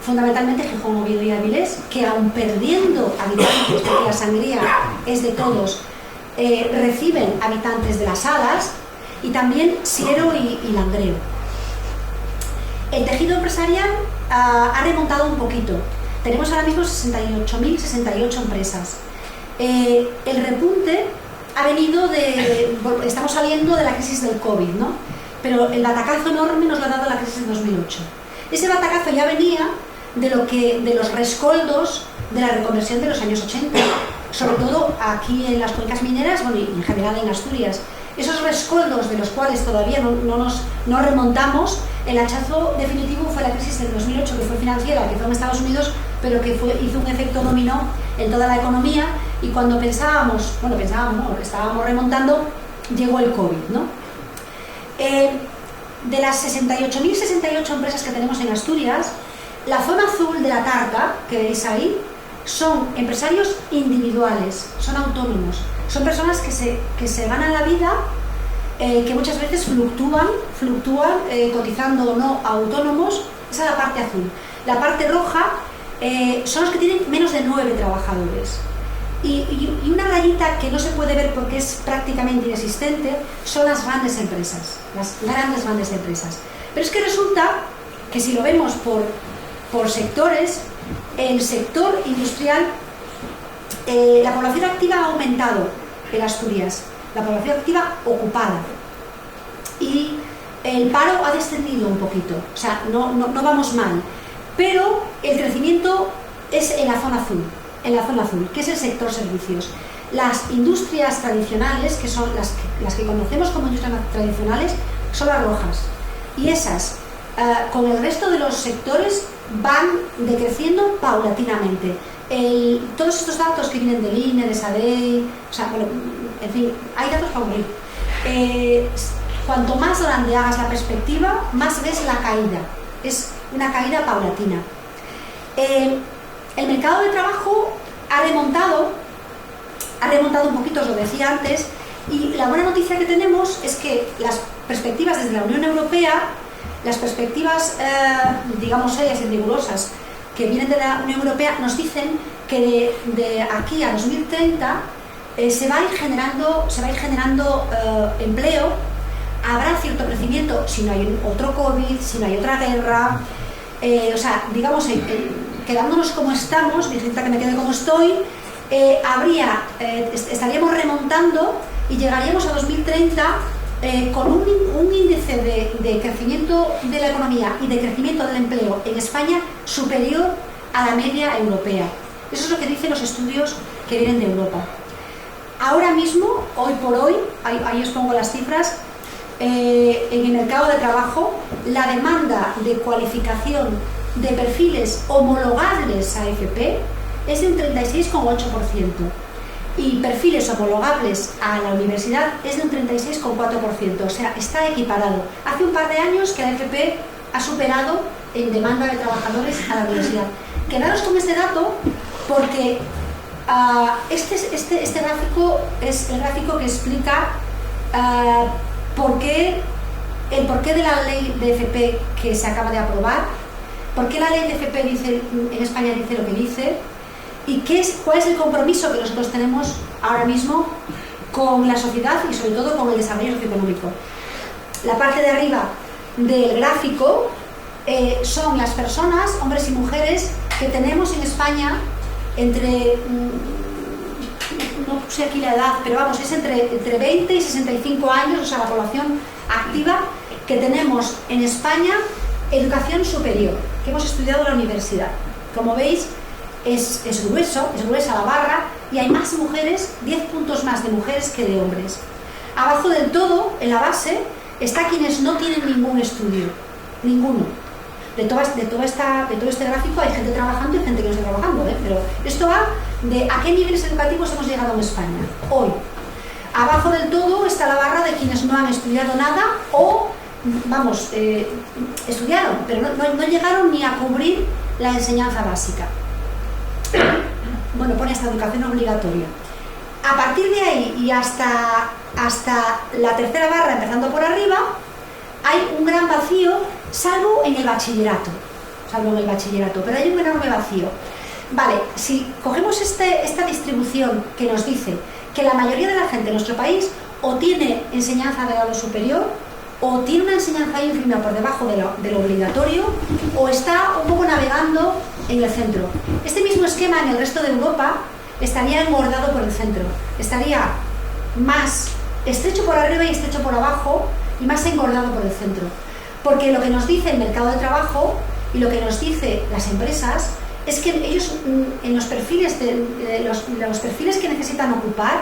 fundamentalmente Gijón, Oviedo y Avilés, que aun perdiendo habitantes, porque la sangría es de todos, reciben habitantes de las salas, y también Siero y Langreo. El tejido empresarial ha remontado un poquito. Tenemos ahora mismo 68.068 empresas. El repunte ha venido estamos saliendo de la crisis del COVID, ¿no? Pero el batacazo enorme nos lo ha dado la crisis de 2008. Ese batacazo ya venía de los rescoldos de la reconversión de los años 80, sobre todo aquí en las cuencas mineras, y en general en Asturias. Esos rescoldos de los cuales todavía no remontamos, el hachazo definitivo fue la crisis del 2008, que fue financiera, que fue en Estados Unidos, pero que hizo un efecto dominó en toda la economía, y cuando estábamos remontando, llegó el COVID, ¿no? De las 68.068 empresas que tenemos en Asturias, la zona azul de la tarta, que veis ahí, son empresarios individuales, son autónomos, son personas que se ganan la vida, que muchas veces fluctúan cotizando o no a autónomos. Esa es la parte azul. La parte roja son los que tienen menos de 9 trabajadores. Y una rayita que no se puede ver porque es prácticamente inexistente son las grandes empresas, grandes empresas. Pero es que resulta que si lo vemos por sectores, el sector industrial, la población activa ha aumentado en Asturias, la población activa ocupada, y el paro ha descendido un poquito. O sea, no vamos mal, pero el crecimiento es en la zona azul, que es el sector servicios. Las industrias tradicionales, que son las que conocemos como industrias tradicionales, son las rojas, y esas, con el resto de los sectores, van decreciendo paulatinamente. Todos estos datos que vienen del INE, de SADEI, en fin, hay datos para morir. Cuanto más grande hagas la perspectiva, más ves la caída. Es una caída paulatina. El mercado de trabajo ha remontado un poquito, os lo decía antes, y la buena noticia que tenemos es que las perspectivas desde la Unión Europea, las perspectivas, digamos, serias y rigurosas que vienen de la Unión Europea, nos dicen que de aquí a 2030 se va a ir generando empleo, habrá cierto crecimiento si no hay otro COVID, si no hay otra guerra, o sea, digamos, quedándonos como estamos, Virginia, que me quede como estoy, estaríamos remontando y llegaríamos a 2030 con un índice de crecimiento de la economía y de crecimiento del empleo en España superior a la media europea. Eso es lo que dicen los estudios que vienen de Europa. Ahora mismo, hoy por hoy, ahí os pongo las cifras, en el mercado de trabajo, la demanda de cualificación de perfiles homologables a FP es de un 36,8%. Y perfiles homologables a la universidad es de un 36,4%, o sea, está equiparado. Hace un par de años que la FP ha superado en demanda de trabajadores a la universidad. Quedaros con este dato porque este gráfico es el gráfico que explica el porqué de la ley de FP que se acaba de aprobar, por qué la ley de FP en España dice lo que dice, y cuál es el compromiso que nosotros tenemos ahora mismo con la sociedad y sobre todo con el desarrollo socioeconómico. La parte de arriba del gráfico son las personas, hombres y mujeres, que tenemos en España entre, no puse aquí la edad, pero vamos, es entre 20 y 65 años, o sea, la población activa que tenemos en España, educación superior, que hemos estudiado en la universidad. Como veis, es gruesa la barra y hay más mujeres, 10 puntos más de mujeres que de hombres. Abajo del todo, en la base, está quienes no tienen ningún estudio, ninguno. De todo este gráfico hay gente trabajando y gente que no está trabajando, pero esto va de a qué niveles educativos hemos llegado en España hoy. Abajo del todo está la barra de quienes no han estudiado nada o, vamos, estudiaron, pero no llegaron ni a cubrir la enseñanza básica. Bueno, pone hasta educación obligatoria. A partir de ahí y hasta la tercera barra, empezando por arriba, hay un gran vacío, salvo en el bachillerato, pero hay un enorme vacío. Vale, si cogemos esta distribución que nos dice que la mayoría de la gente en nuestro país o tiene enseñanza de grado superior, o tiene una enseñanza ínfima por debajo de lo obligatorio, o está un poco navegando en el centro. Este mismo esquema en el resto de Europa estaría engordado por el centro, estaría más estrecho por arriba y estrecho por abajo y más engordado por el centro. Porque lo que nos dice el mercado de trabajo y lo que nos dice las empresas es que ellos en los perfiles, los perfiles que necesitan ocupar,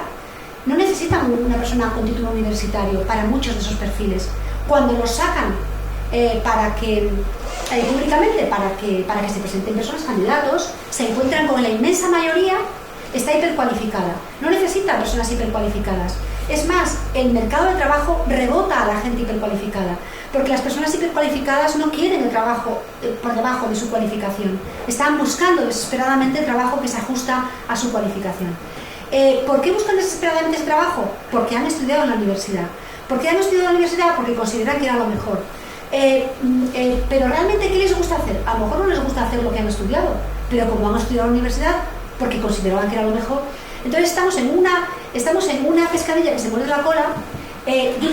no necesitan una persona con título universitario para muchos de esos perfiles. Cuando los sacan públicamente para que se presenten personas candidatos, se encuentran con la inmensa mayoría está hipercualificada. No necesitan personas hipercualificadas. Es más, el mercado de trabajo rebota a la gente hipercualificada, porque las personas hipercualificadas no quieren el trabajo por debajo de su cualificación. Están buscando desesperadamente el trabajo que se ajusta a su cualificación. ¿Por qué buscan desesperadamente ese trabajo? Porque han estudiado en la universidad. ¿Por qué han estudiado en la universidad? Porque consideran que era lo mejor. Pero realmente, ¿qué les gusta hacer? A lo mejor no les gusta hacer lo que han estudiado, pero como han estudiado en la universidad, porque consideraban que era lo mejor. Entonces estamos en una pescadilla que se muerde la cola. Yo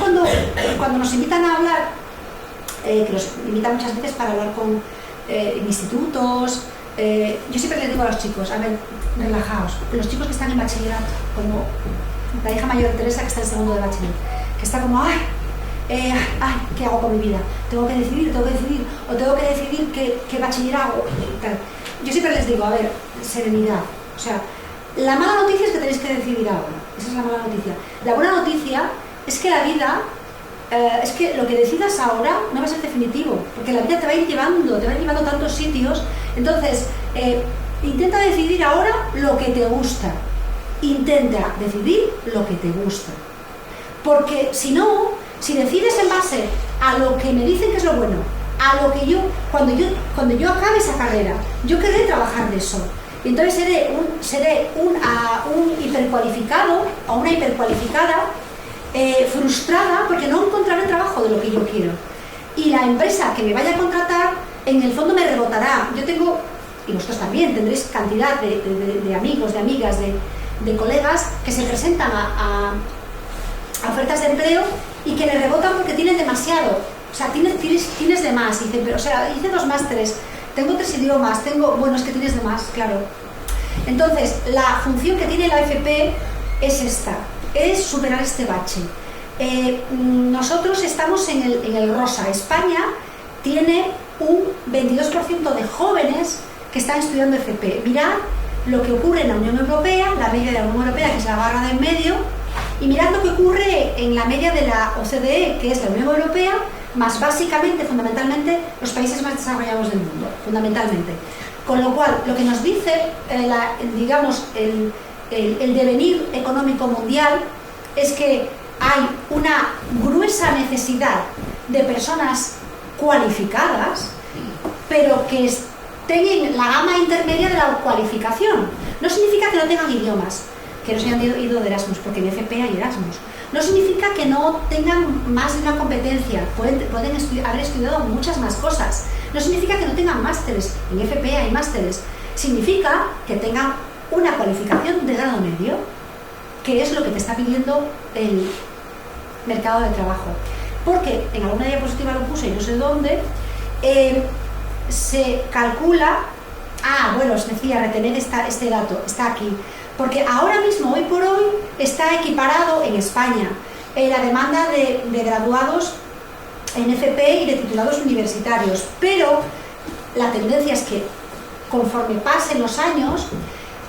cuando nos invitan a hablar, que nos invitan muchas veces para hablar con institutos, yo siempre les digo a los chicos, a ver, relajaos. Los chicos que están en bachillerato, como la hija mayor de Teresa que está en segundo de bachiller, que está como, ¿qué hago con mi vida? Tengo que decidir, o tengo que decidir qué bachiller hago, tal. Yo siempre les digo, a ver, serenidad. O sea, la mala noticia es que tenéis que decidir ahora. Esa es la mala noticia. La buena noticia es que la vida, es que lo que decidas ahora no va a ser definitivo, porque la vida te va a ir llevando a tantos sitios. Entonces, intenta decidir ahora lo que te gusta. Intenta decidir lo que te gusta. Porque si no, si decides en base a lo que me dicen que es lo bueno, a lo que cuando yo acabe esa carrera, yo querré trabajar de eso. Y entonces seré un hipercualificado o una hipercualificada frustrada porque no encontraré trabajo de lo que yo quiero. Y la empresa que me vaya a contratar, en el fondo me rebotará. Yo tengo, y vosotros también, tendréis cantidad de amigos, de amigas, de colegas que se presentan a ofertas de empleo y que le rebotan porque tienen demasiado. O sea, tienes de más. Dicen, pero, o sea, hice 2 másteres, tengo 3 idiomas, bueno, es que tienes de más, claro. Entonces, la función que tiene la FP es esta, es superar este bache. Nosotros estamos en el rosa. España tiene un 22% de jóvenes que están estudiando FP. Mirad lo que ocurre en la Unión Europea, la media de la Unión Europea, que es la barra de en medio, y mirad lo que ocurre en la media de la OCDE, que es la Unión Europea, más básicamente, fundamentalmente, los países más desarrollados del mundo, fundamentalmente. Con lo cual, lo que nos dice, digamos, el devenir económico mundial es que hay una gruesa necesidad de personas cualificadas, pero que estén en la gama intermedia de la cualificación. No significa que no tengan idiomas, que no se hayan ido de Erasmus, porque en FP hay Erasmus. No significa que no tengan más de una competencia, pueden haber estudiado muchas más cosas. No significa que no tengan másteres, en FP hay másteres. Significa que tengan una cualificación de grado medio, que es lo que te está pidiendo el mercado de trabajo. Porque en alguna diapositiva lo puse y no sé dónde, se calcula, bueno, os decía, retener este dato, está aquí, porque ahora mismo, hoy por hoy, está equiparado en España la demanda de graduados en FP y de titulados universitarios, pero la tendencia es que conforme pasen los años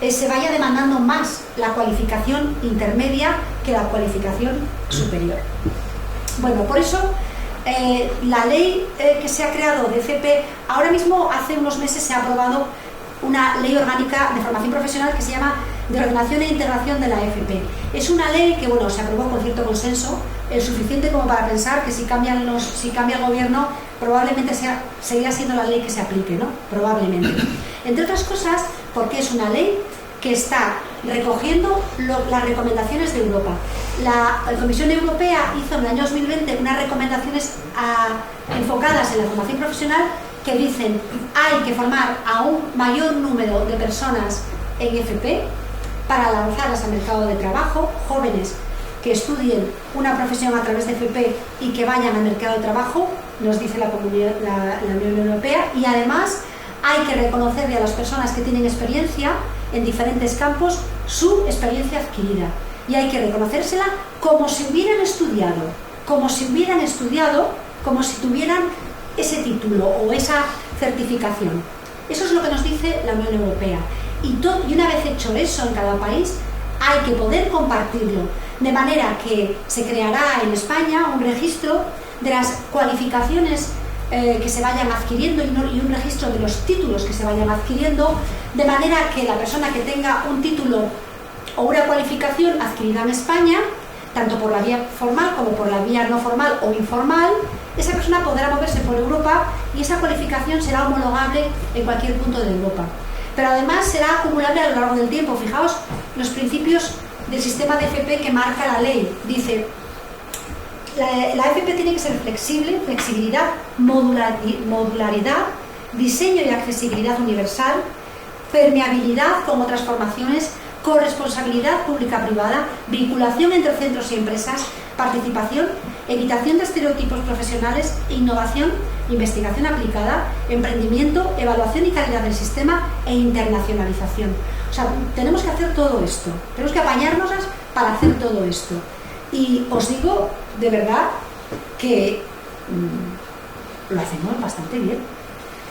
se vaya demandando más la cualificación intermedia que la cualificación superior. Bueno, por eso la ley que se ha creado de FP, ahora mismo hace unos meses se ha aprobado una ley orgánica de formación profesional que se llama de ordenación e integración de la FP. Es una ley que, bueno, se aprobó con cierto consenso, el suficiente como para pensar que si cambia el gobierno, probablemente seguirá siendo la ley que se aplique, ¿no? Probablemente. Entre otras cosas, porque es una ley que está recogiendo las recomendaciones de Europa. La Comisión Europea hizo en el año 2020 unas recomendaciones enfocadas en la formación profesional que dicen hay que formar a un mayor número de personas en FP para lanzarlas al mercado de trabajo, jóvenes que estudien una profesión a través de FP y que vayan al mercado de trabajo, nos dice la Unión Europea, y además hay que reconocerle a las personas que tienen experiencia en diferentes campos su experiencia adquirida y hay que reconocérsela como si hubieran estudiado, como si tuvieran ese título o esa certificación. Eso es lo que nos dice la Unión Europea. Y una vez hecho eso en cada país, hay que poder compartirlo, de manera que se creará en España un registro de las cualificaciones que se vayan adquiriendo y un registro de los títulos que se vayan adquiriendo, de manera que la persona que tenga un título o una cualificación adquirida en España, tanto por la vía formal como por la vía no formal o informal, esa persona podrá moverse por Europa y esa cualificación será homologable en cualquier punto de Europa. Pero además será acumulable a lo largo del tiempo. Fijaos los principios del sistema de FP que marca la ley. Dice, la FP tiene que ser flexible, flexibilidad, modularidad, diseño y accesibilidad universal, permeabilidad con otras formaciones, corresponsabilidad pública-privada, vinculación entre centros y empresas, participación, evitación de estereotipos profesionales, innovación, investigación aplicada, emprendimiento, evaluación y calidad del sistema e internacionalización. O sea, tenemos que hacer todo esto, tenemos que apañarnos para hacer todo esto. Y os digo, de verdad, que lo hacemos bastante bien.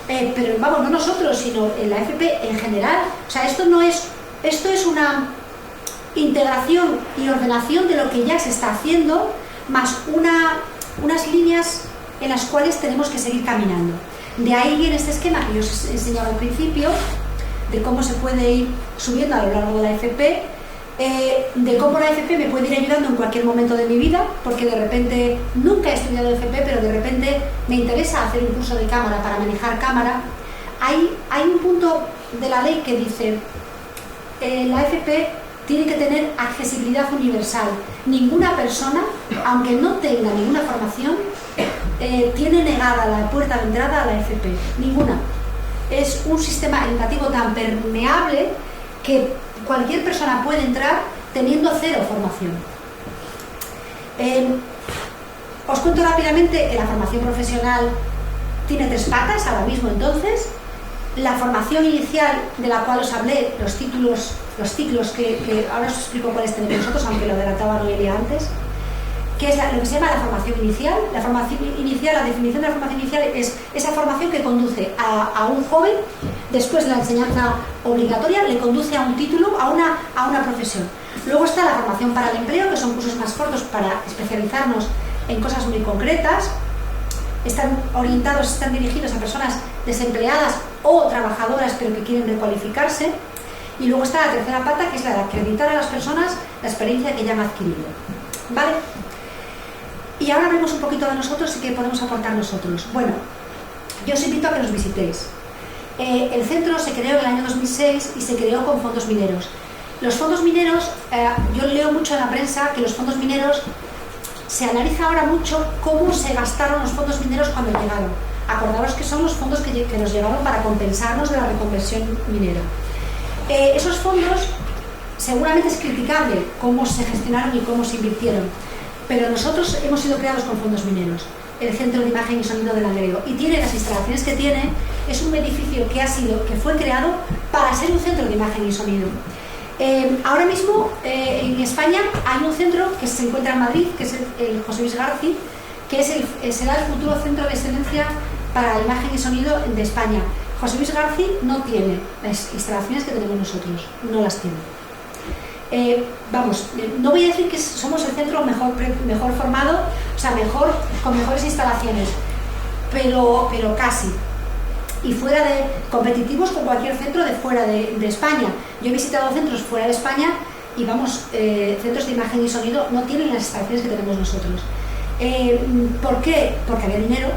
Pero vamos, no nosotros, sino en la FP en general. O sea, esto es una integración y ordenación de lo que ya se está haciendo, más unas líneas en las cuales tenemos que seguir caminando. De ahí viene este esquema que yo os he enseñado al principio, de cómo se puede ir subiendo a lo largo de la FP, de cómo la FP me puede ir ayudando en cualquier momento de mi vida, porque de repente nunca he estudiado FP, pero de repente me interesa hacer un curso de cámara para manejar cámara. Hay un punto de la ley que dice la FP tiene que tener accesibilidad universal. Ninguna persona, aunque no tenga ninguna formación, tiene negada la puerta de entrada a la FP. Ninguna. Es un sistema educativo tan permeable que cualquier persona puede entrar teniendo cero formación. Os cuento rápidamente, la formación profesional tiene 3 patas ahora mismo. Entonces, la formación inicial de la cual os hablé, los ciclos que ahora os explico cuáles tenéis nosotros, aunque lo adelantaba Noelia antes, que es lo que se llama la formación inicial. La formación inicial, la definición de la formación inicial es esa formación que conduce a un joven, después de la enseñanza obligatoria, le conduce a un título, a una profesión. Luego está la formación para el empleo, que son cursos más cortos para especializarnos en cosas muy concretas. Están orientados, están dirigidos a personas desempleadas o trabajadoras pero que quieren recualificarse. Y luego está la tercera pata, que es la de acreditar a las personas la experiencia que ya han adquirido. ¿Vale? Y ahora hablemos un poquito de nosotros y qué podemos aportar nosotros. Bueno, yo os invito a que nos visitéis. El centro se creó en el año 2006 y se creó con fondos mineros. Los fondos mineros, yo leo mucho en la prensa que los fondos mineros, se analiza ahora mucho cómo se gastaron los fondos mineros cuando llegaron. Acordaros que son los fondos que nos llegaron para compensarnos de la reconversión minera. Esos fondos, seguramente es criticable cómo se gestionaron y cómo se invirtieron, pero nosotros hemos sido creados con fondos mineros. El Centro de Imagen y Sonido de Langreo, y tiene las instalaciones que tiene. Es un edificio que fue creado para ser un centro de imagen y sonido. Ahora mismo en España hay un centro que se encuentra en Madrid, que es el José Luis García, que será el futuro centro de excelencia para la imagen y sonido de España. José Luis García no tiene las instalaciones que tenemos nosotros, no las tiene. No voy a decir que somos el centro mejor formado, o sea, con mejores instalaciones, pero casi. Y fuera de competitivos con cualquier centro de fuera de España. Yo he visitado centros fuera de España y centros de imagen y sonido no tienen las instalaciones que tenemos nosotros. ¿Por qué? Porque había dinero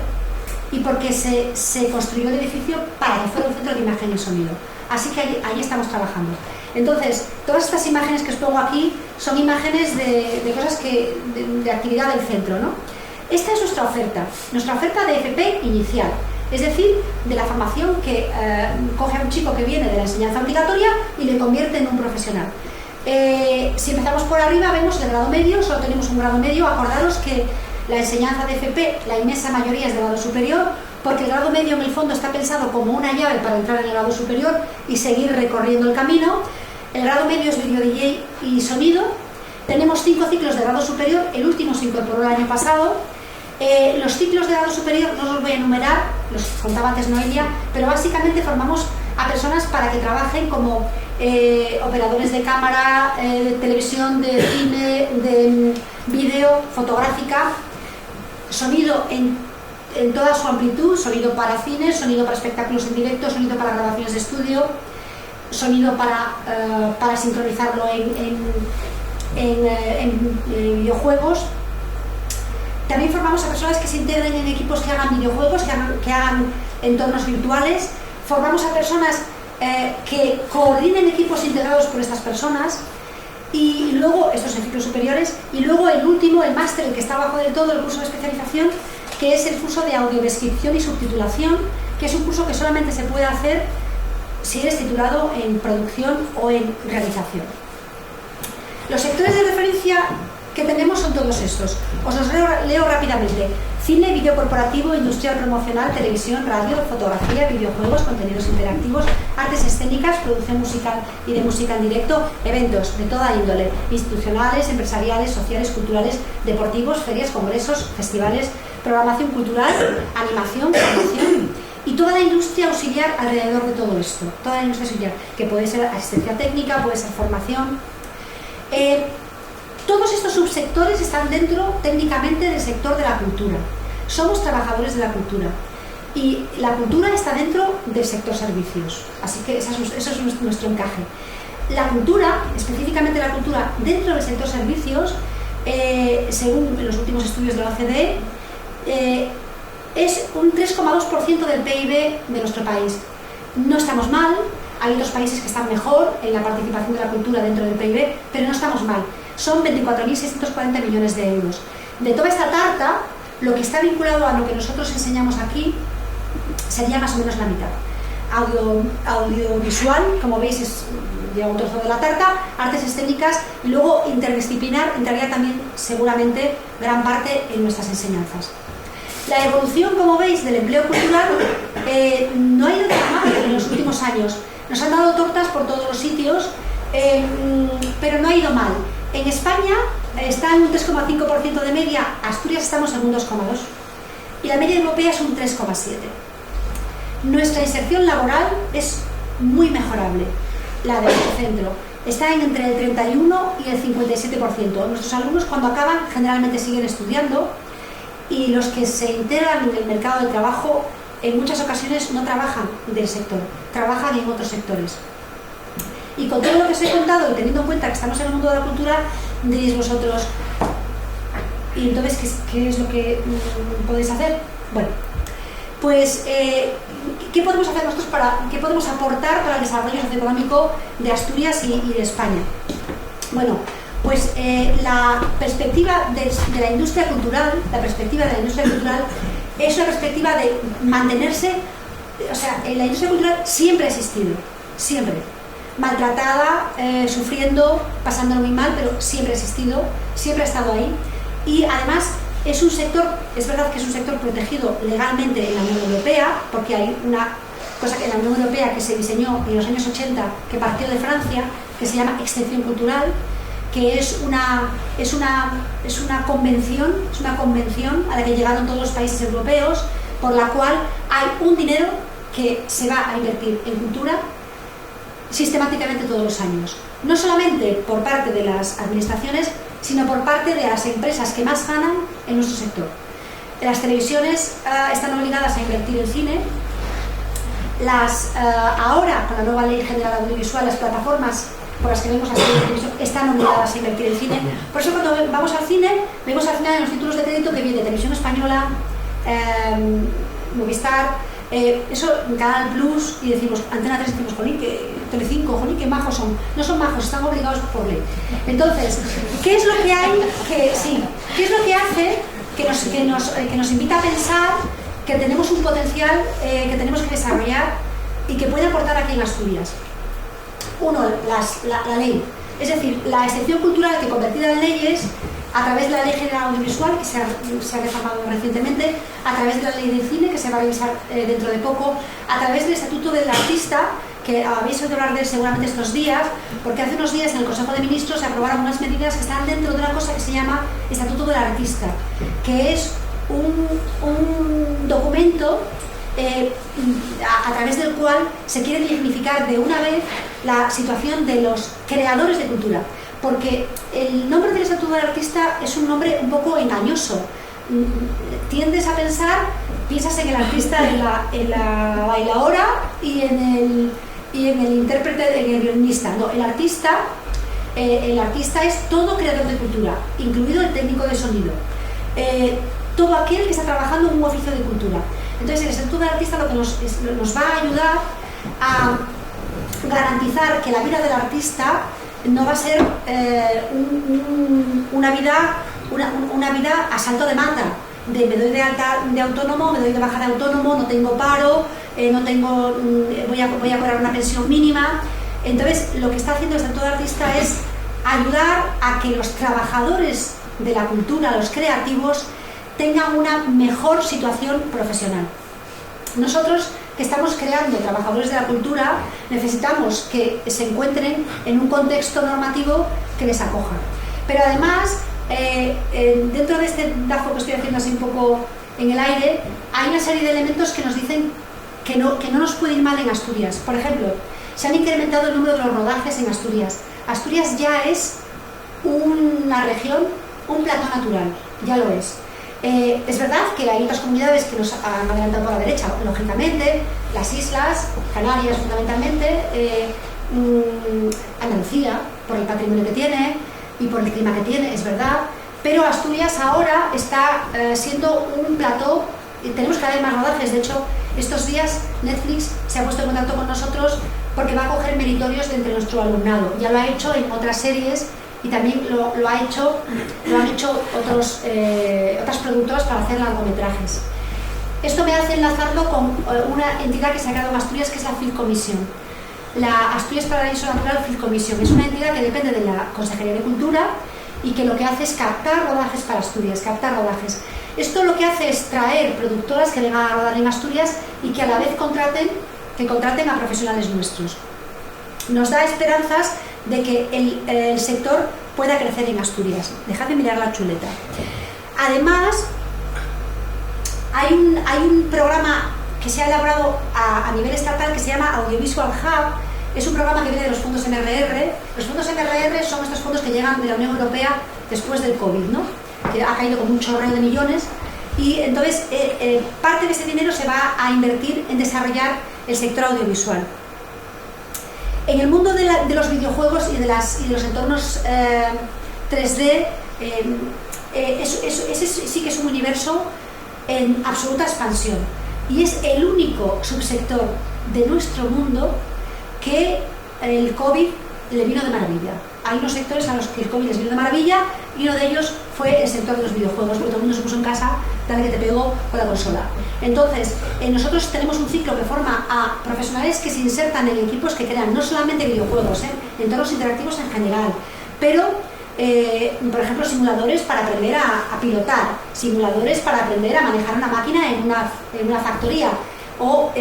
y porque se construyó el edificio para que fuera un centro de imagen y sonido. Así que ahí estamos trabajando. Entonces, todas estas imágenes que os pongo aquí son imágenes de cosas de actividad del centro, ¿no? Esta es nuestra oferta de FP inicial, es decir, de la formación que coge a un chico que viene de la enseñanza obligatoria y le convierte en un profesional. Si empezamos por arriba, vemos el grado medio, solo tenemos un grado medio. Acordaros que la enseñanza de FP, la inmensa mayoría es de grado superior, porque el grado medio en el fondo está pensado como una llave para entrar en el grado superior y seguir recorriendo el camino. El grado medio es vídeo DJ y sonido. Tenemos 5 ciclos de grado superior, el último se incorporó el año pasado. Los ciclos de grado superior no los voy a enumerar, los contaba antes Noelia, pero básicamente formamos a personas para que trabajen como operadores de cámara, de televisión, de cine, de vídeo, fotográfica, sonido en toda su amplitud, sonido para cine, sonido para espectáculos en directo, sonido para grabaciones de estudio, sonido para sincronizarlo en videojuegos. También formamos a personas que se integren en equipos que hagan videojuegos, que hagan entornos virtuales. Formamos a personas que coordinen equipos integrados por estas personas. Y luego, estos en ciclos superiores, y luego el último, el máster, el que está abajo del todo, el curso de especialización, que es el curso de audiodescripción y subtitulación, que es un curso que solamente se puede hacer si eres titulado en producción o en realización. Los sectores de referencia que tenemos son todos estos. Os los leo rápidamente. Cine, vídeo corporativo, industrial promocional, televisión, radio, fotografía, videojuegos, contenidos interactivos, artes escénicas, producción musical y de música en directo, eventos de toda índole, institucionales, empresariales, sociales, culturales, deportivos, ferias, congresos, festivales, programación cultural, animación, formación y toda la industria auxiliar alrededor de todo esto. Toda la industria auxiliar, que puede ser asistencia técnica, puede ser formación. Todos estos subsectores están dentro técnicamente del sector de la cultura. Somos trabajadores de la cultura y la cultura está dentro del sector servicios, así que eso es nuestro encaje. La cultura, específicamente la cultura dentro del sector servicios, según los últimos estudios de la OCDE, es un 3,2% del PIB de nuestro país. No estamos mal, hay otros países que están mejor en la participación de la cultura dentro del PIB, pero no estamos mal. Son 24.640 millones de euros. De toda esta tarta, lo que está vinculado a lo que nosotros enseñamos aquí sería más o menos la mitad. Audiovisual, como veis, lleva un trozo de la tarta, artes escénicas, y luego interdisciplinar entraría también seguramente gran parte en nuestras enseñanzas. La evolución, como veis, del empleo cultural no ha ido tan mal en los últimos años. Nos han dado tortas por todos los sitios, pero no ha ido mal. En España está en un 3,5% de media, Asturias estamos en un 2,2%, y la media europea es un 3,7%. Nuestra inserción laboral es muy mejorable, la del centro. Está entre el 31 y el 57%. Nuestros alumnos, cuando acaban, generalmente siguen estudiando, y los que se integran en el mercado de trabajo en muchas ocasiones no trabajan del sector, trabajan en otros sectores. Y con todo lo que os he contado, y teniendo en cuenta que estamos en el mundo de la cultura, diréis vosotros, ¿y entonces qué es lo que podéis hacer? Bueno, pues ¿qué podemos hacer nosotros qué podemos aportar para el desarrollo socioeconómico de Asturias y de España? Bueno, pues la perspectiva de la industria cultural, es una perspectiva de mantenerse, o sea, la industria cultural siempre ha existido, siempre, maltratada, sufriendo, pasándolo muy mal, pero siempre ha existido, siempre ha estado ahí, y además es un sector, es verdad que es un sector protegido legalmente en la Unión Europea, porque hay una cosa que en la Unión Europea que se diseñó en los años 80, que partió de Francia, que se llama excepción cultural, que es una convención a la que llegaron todos los países europeos, por la cual hay un dinero que se va a invertir en cultura sistemáticamente todos los años. No solamente por parte de las administraciones, sino por parte de las empresas que más ganan en nuestro sector. Las televisiones están obligadas a invertir en cine. Ahora, con la nueva Ley General Audiovisual, las plataformas por las que vemos la televisión están obligadas a invertir en cine. Por eso cuando vamos al cine, vemos al final en los títulos de crédito que viene Televisión Española, Movistar, eso, Canal Plus, y decimos, Antena 3, decimos, jolín, Telecinco, jolín, qué majos son. No son majos, están obligados por ley. Entonces, ¿qué es lo que hay qué es lo que hace que nos invita a pensar que tenemos un potencial que tenemos que desarrollar y que puede aportar aquí en Asturias? Uno, la ley, es decir, la excepción cultural que convertida en leyes a través de la Ley General Audiovisual, que se ha reformado recientemente, a través de la Ley del Cine, que se va a revisar dentro de poco, a través del Estatuto del Artista, que habéis oído hablar de él seguramente estos días, porque hace unos días en el Consejo de Ministros se aprobaron unas medidas que están dentro de una cosa que se llama Estatuto del Artista, que es un documento a través del cual se quiere dignificar de una vez la situación de los creadores de cultura, porque el nombre del Estatuto del Artista es un nombre un poco engañoso. Tiendes a piensas en el artista, en la bailaora y en el intérprete, en el violinista. No, el artista es todo creador de cultura, incluido el técnico de sonido, todo aquel que está trabajando en un oficio de cultura. Entonces el Estatuto del Artista lo que nos va a ayudar a garantizar que la vida del artista no va a ser una vida a salto de mata, de me doy de alta de autónomo, me doy de baja de autónomo, no tengo paro, voy a cobrar una pensión mínima. Entonces lo que está haciendo el Estatuto del Artista es ayudar a que los trabajadores de la cultura, los creativos, tengan una mejor situación profesional. Nosotros, que estamos creando trabajadores de la cultura, necesitamos que se encuentren en un contexto normativo que les acoja. Pero además, dentro de este dajo que estoy haciendo así un poco en el aire, hay una serie de elementos que nos dicen que no nos puede ir mal en Asturias. Por ejemplo, se han incrementado el número de los rodajes en Asturias. Asturias ya es una región, un plató natural, ya lo es. Es verdad que hay otras comunidades que nos han adelantado a la derecha, lógicamente, las islas, Canarias fundamentalmente, Andalucía, por el patrimonio que tiene y por el clima que tiene, es verdad, pero Asturias ahora está siendo un plató, y tenemos cada vez más rodajes. De hecho, estos días Netflix se ha puesto en contacto con nosotros porque va a coger meritorios de entre nuestro alumnado. Ya lo ha hecho en otras series y también lo han hecho otras productoras para hacer largometrajes. Esto me hace enlazarlo con una entidad que se ha creado en Asturias, que es la Film Commission. La Asturias Paraíso Natural Film Commission es una entidad que depende de la Consejería de Cultura y que lo que hace es captar rodajes para Asturias, captar rodajes. Esto lo que hace es traer productoras que vengan a rodar en Asturias y que a la vez contraten a profesionales nuestros. Nos da esperanzas de que el sector pueda crecer en Asturias. Dejad de mirar la chuleta. Además, hay un programa que se ha elaborado a nivel estatal que se llama Audiovisual Hub. Es un programa que viene de los fondos MRR. Los fondos MRR son estos fondos que llegan de la Unión Europea después del COVID, ¿no? Que ha caído como un chorreo de millones, y entonces parte de ese dinero se va a invertir en desarrollar el sector audiovisual. En el mundo de los videojuegos y de los entornos 3D, ese sí que es un universo en absoluta expansión, y es el único subsector de nuestro mundo que el COVID le vino de maravilla. Hay unos sectores a los que el COVID les vino de maravilla, y uno de ellos fue el sector de los videojuegos, porque todo el mundo se puso en casa, dale que te pego con la consola. Entonces, nosotros tenemos un ciclo que forma a profesionales que se insertan en equipos que crean no solamente videojuegos, entornos interactivos en general, pero, por ejemplo, simuladores para aprender a pilotar, simuladores para aprender a manejar una máquina en una factoría, o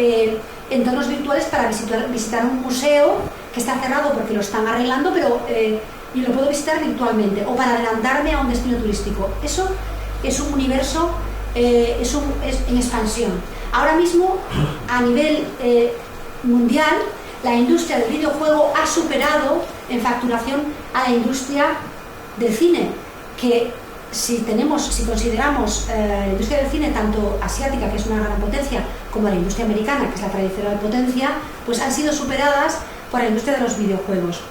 entornos virtuales para visitar un museo que está cerrado porque lo están arreglando, pero y lo puedo visitar virtualmente, o para adelantarme a un destino turístico. Eso es un universo es en expansión. Ahora mismo, a nivel mundial, la industria del videojuego ha superado en facturación a la industria del cine, que si consideramos la industria del cine tanto asiática, que es una gran potencia, como la industria americana, que es la tradicional potencia, pues han sido superadas por la industria de los videojuegos.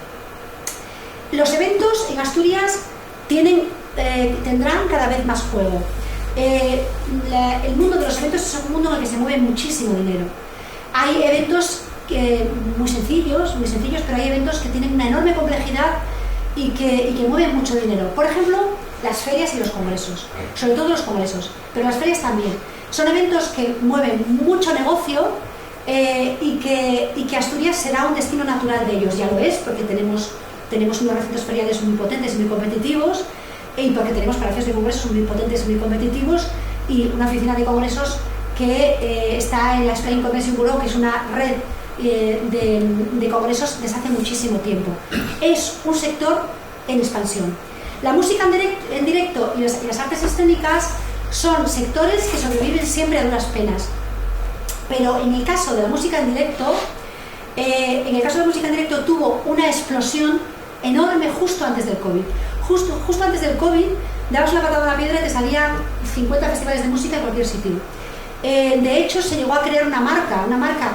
Los eventos en Asturias tendrán cada vez más juego. El mundo de los eventos es un mundo en el que se mueve muchísimo dinero. Hay eventos muy sencillos, pero hay eventos que tienen una enorme complejidad y que mueven mucho dinero. Por ejemplo, las ferias y los congresos, sobre todo los congresos, pero las ferias también. Son eventos que mueven mucho negocio y que Asturias será un destino natural de ellos. Ya lo es, porque tenemos unos recintos feriales muy potentes y muy competitivos, y porque tenemos palacios de congresos muy potentes y muy competitivos, y una oficina de congresos que está en la Spain Convention Bureau, que es una red de congresos desde hace muchísimo tiempo. Es un sector en expansión. La música en directo y las artes escénicas son sectores que sobreviven siempre a duras penas. Pero en el caso de la música en directo, tuvo una explosión enorme justo antes del COVID. Justo antes del COVID, dabas una patada a la piedra y te salían 50 festivales de música en cualquier sitio. De hecho, se llegó a crear una marca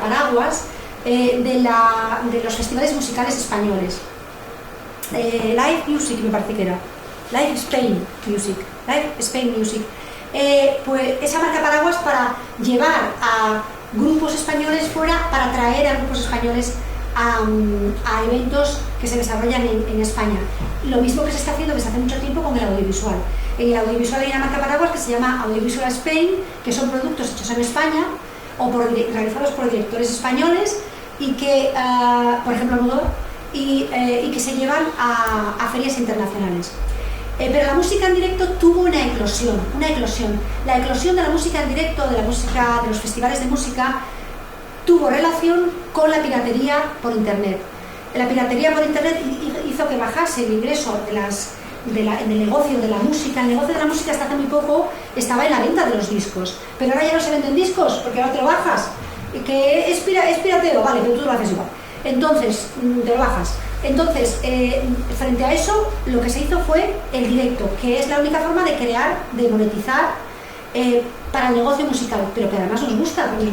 paraguas de los festivales musicales españoles. Live Music, me parece que era. Live Spain Music. Pues esa marca paraguas para llevar a grupos españoles fuera, para traer a grupos españoles a eventos que se desarrollan en España. Lo mismo que se está haciendo desde hace mucho tiempo con el audiovisual. En el audiovisual hay una marca paraguas que se llama Audiovisual Spain, que son productos hechos en España o realizados por directores españoles, y que, por ejemplo, Almodóvar, y que se llevan a ferias internacionales. Pero la música en directo tuvo una eclosión. La eclosión de la música en directo, de los festivales de música, tuvo relación con la piratería por internet. La piratería por internet hizo que bajase el ingreso del negocio de la música. El negocio de la música hasta hace muy poco estaba en la venta de los discos, pero ahora ya no se venden discos, porque ahora te lo bajas. Que es pirateo, vale, pero tú lo haces igual. Entonces, te lo bajas. Entonces, frente a eso, lo que se hizo fue el directo, que es la única forma de crear, de monetizar para el negocio musical, pero que además nos gusta ir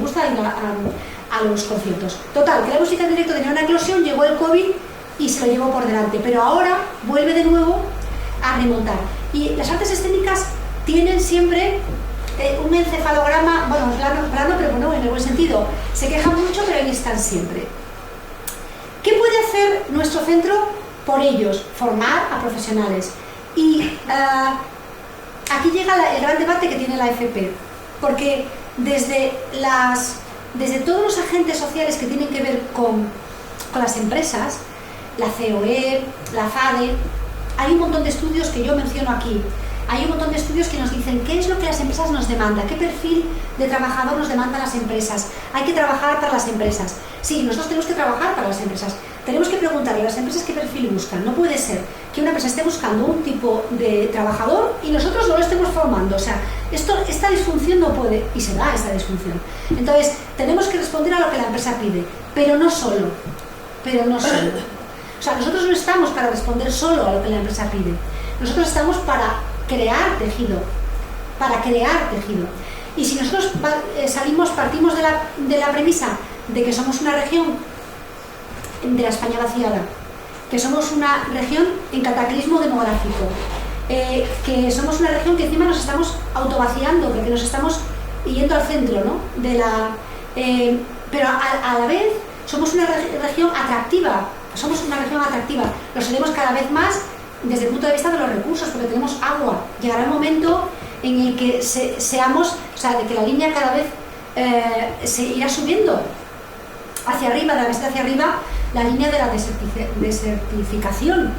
a los conciertos. Total, que la música en directo tenía una eclosión, llegó el COVID y se lo llevó por delante, pero ahora vuelve de nuevo a remontar. Y las artes escénicas tienen siempre un encefalograma, bueno, plano, pero bueno, en el buen sentido. Se quejan mucho, pero ahí están siempre. ¿Qué puede hacer nuestro centro por ellos? Formar a profesionales. Y aquí llega el gran debate que tiene la FP, porque desde todos los agentes sociales que tienen que ver con las empresas, la COE, la FADE, hay un montón de estudios que yo menciono aquí. Hay un montón de estudios que nos dicen qué es lo que las empresas nos demandan, qué perfil de trabajador nos demandan las empresas. Hay que trabajar para las empresas. Sí, nosotros tenemos que trabajar para las empresas. Tenemos que preguntarle a las empresas qué perfil buscan. No puede ser que una empresa esté buscando un tipo de trabajador y nosotros no lo estemos formando. O sea, esta disfunción no puede, y se da esta disfunción. Entonces, tenemos que responder a lo que la empresa pide, pero no solo. O sea, nosotros no estamos para responder solo a lo que la empresa pide. Nosotros estamos para crear tejido. Y si nosotros partimos de la premisa de que somos una región de la España vaciada, que somos una región en cataclismo demográfico, que somos una región que encima nos estamos autovaciando, porque nos estamos yendo al centro, ¿no? Pero a la vez somos una región atractiva, lo seremos cada vez más desde el punto de vista de los recursos, porque tenemos agua. Llegará el momento en el que de que la línea cada vez se irá subiendo hacia arriba, de la meseta hacia arriba, la línea de la desertificación.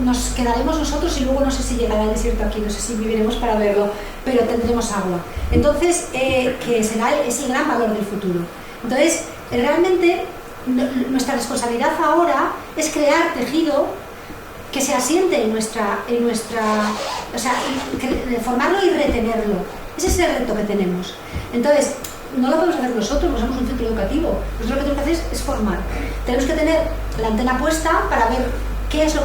Nos quedaremos nosotros y luego no sé si llegará el desierto aquí, no sé si viviremos para verlo, pero tendremos agua. Entonces, que será ese gran valor del futuro. Entonces, realmente, nuestra responsabilidad ahora es crear tejido que se asiente en nuestra o sea, formarlo y retenerlo. Ese es el reto que tenemos. Entonces, no lo podemos hacer nosotros, porque somos un centro educativo. Nosotros lo que tenemos que hacer es formar. Tenemos que tener la antena puesta para ver qué es lo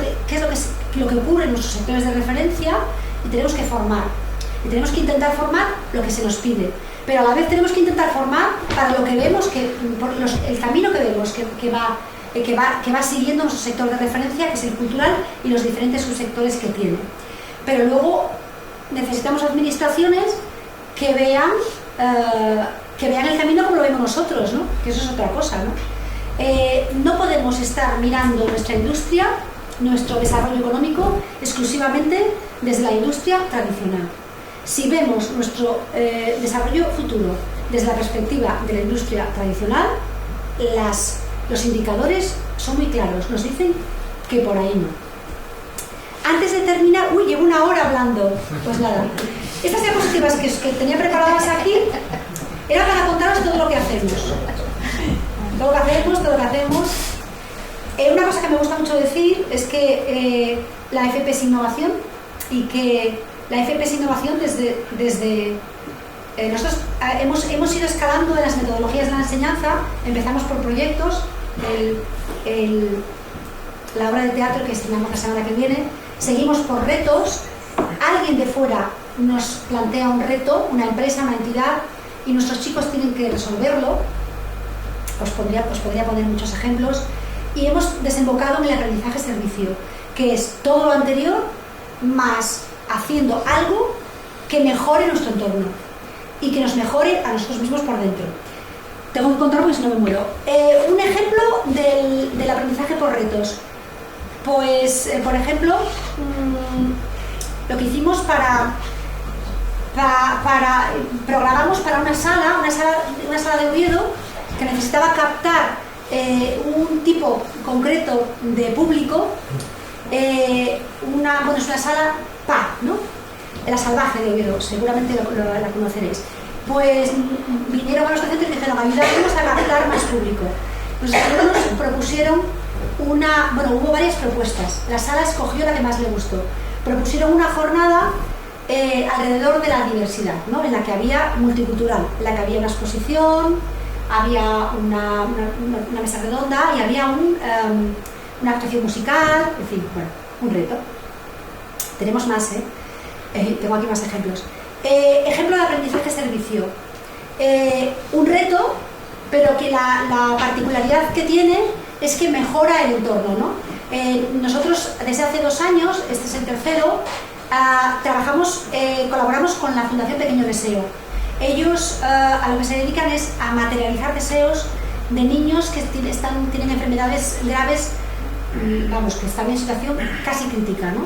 que ocurre en nuestros sectores de referencia, y tenemos que formar. Y tenemos que intentar formar lo que se nos pide. Pero a la vez tenemos que intentar formar para lo que vemos, el camino que vemos que va siguiendo nuestro sector de referencia, que es el cultural, y los diferentes subsectores que tiene. Pero luego necesitamos administraciones que vean el camino como lo vemos nosotros, ¿no? Que eso es otra cosa, ¿no? No podemos estar mirando nuestra industria, nuestro desarrollo económico, exclusivamente desde la industria tradicional. Si vemos nuestro desarrollo futuro desde la perspectiva de la industria tradicional, los indicadores son muy claros, nos dicen que por ahí no. Antes de terminar, llevo una hora hablando, pues nada, estas diapositivas que tenía preparadas aquí era para contaros todo lo que hacemos. Una cosa que me gusta mucho decir es que la FP es innovación, y que la FP es innovación desde nosotros hemos ido escalando en las metodologías de la enseñanza. Empezamos por proyectos, la obra de teatro que estrenamos la semana que viene, seguimos por retos. Alguien de fuera nos plantea un reto, una empresa, una entidad, y nuestros chicos tienen que resolverlo. Os podría poner muchos ejemplos, y hemos desembocado en el aprendizaje-servicio, que es todo lo anterior más haciendo algo que mejore nuestro entorno y que nos mejore a nosotros mismos por dentro. Tengo que contar porque si no me muero. Un ejemplo del aprendizaje por retos. Pues, por ejemplo, lo que hicimos programamos para una sala de Oviedo que necesitaba captar un tipo concreto de público. Es una sala PA, ¿no? La Salvaje de Oviedo, seguramente la conoceréis. Pues vinieron a los docentes y dijeron: ayudarnos a captar más público. Los alumnos propusieron hubo varias propuestas. La sala escogió la que más le gustó. Propusieron una jornada alrededor de la diversidad, ¿no? En la que había multicultural, en la que había una exposición, había una mesa redonda y había una actuación musical, en fin, un reto. Tenemos más, tengo aquí más ejemplos. Ejemplo de aprendizaje-servicio. Un reto pero que la particularidad que tiene es que mejora el entorno, ¿no? Nosotros desde hace 2 años, este es el tercero, colaboramos con la Fundación Pequeño Deseo. Ellos a lo que se dedican es a materializar deseos de niños que tienen enfermedades graves, vamos, que están en situación casi crítica, ¿no?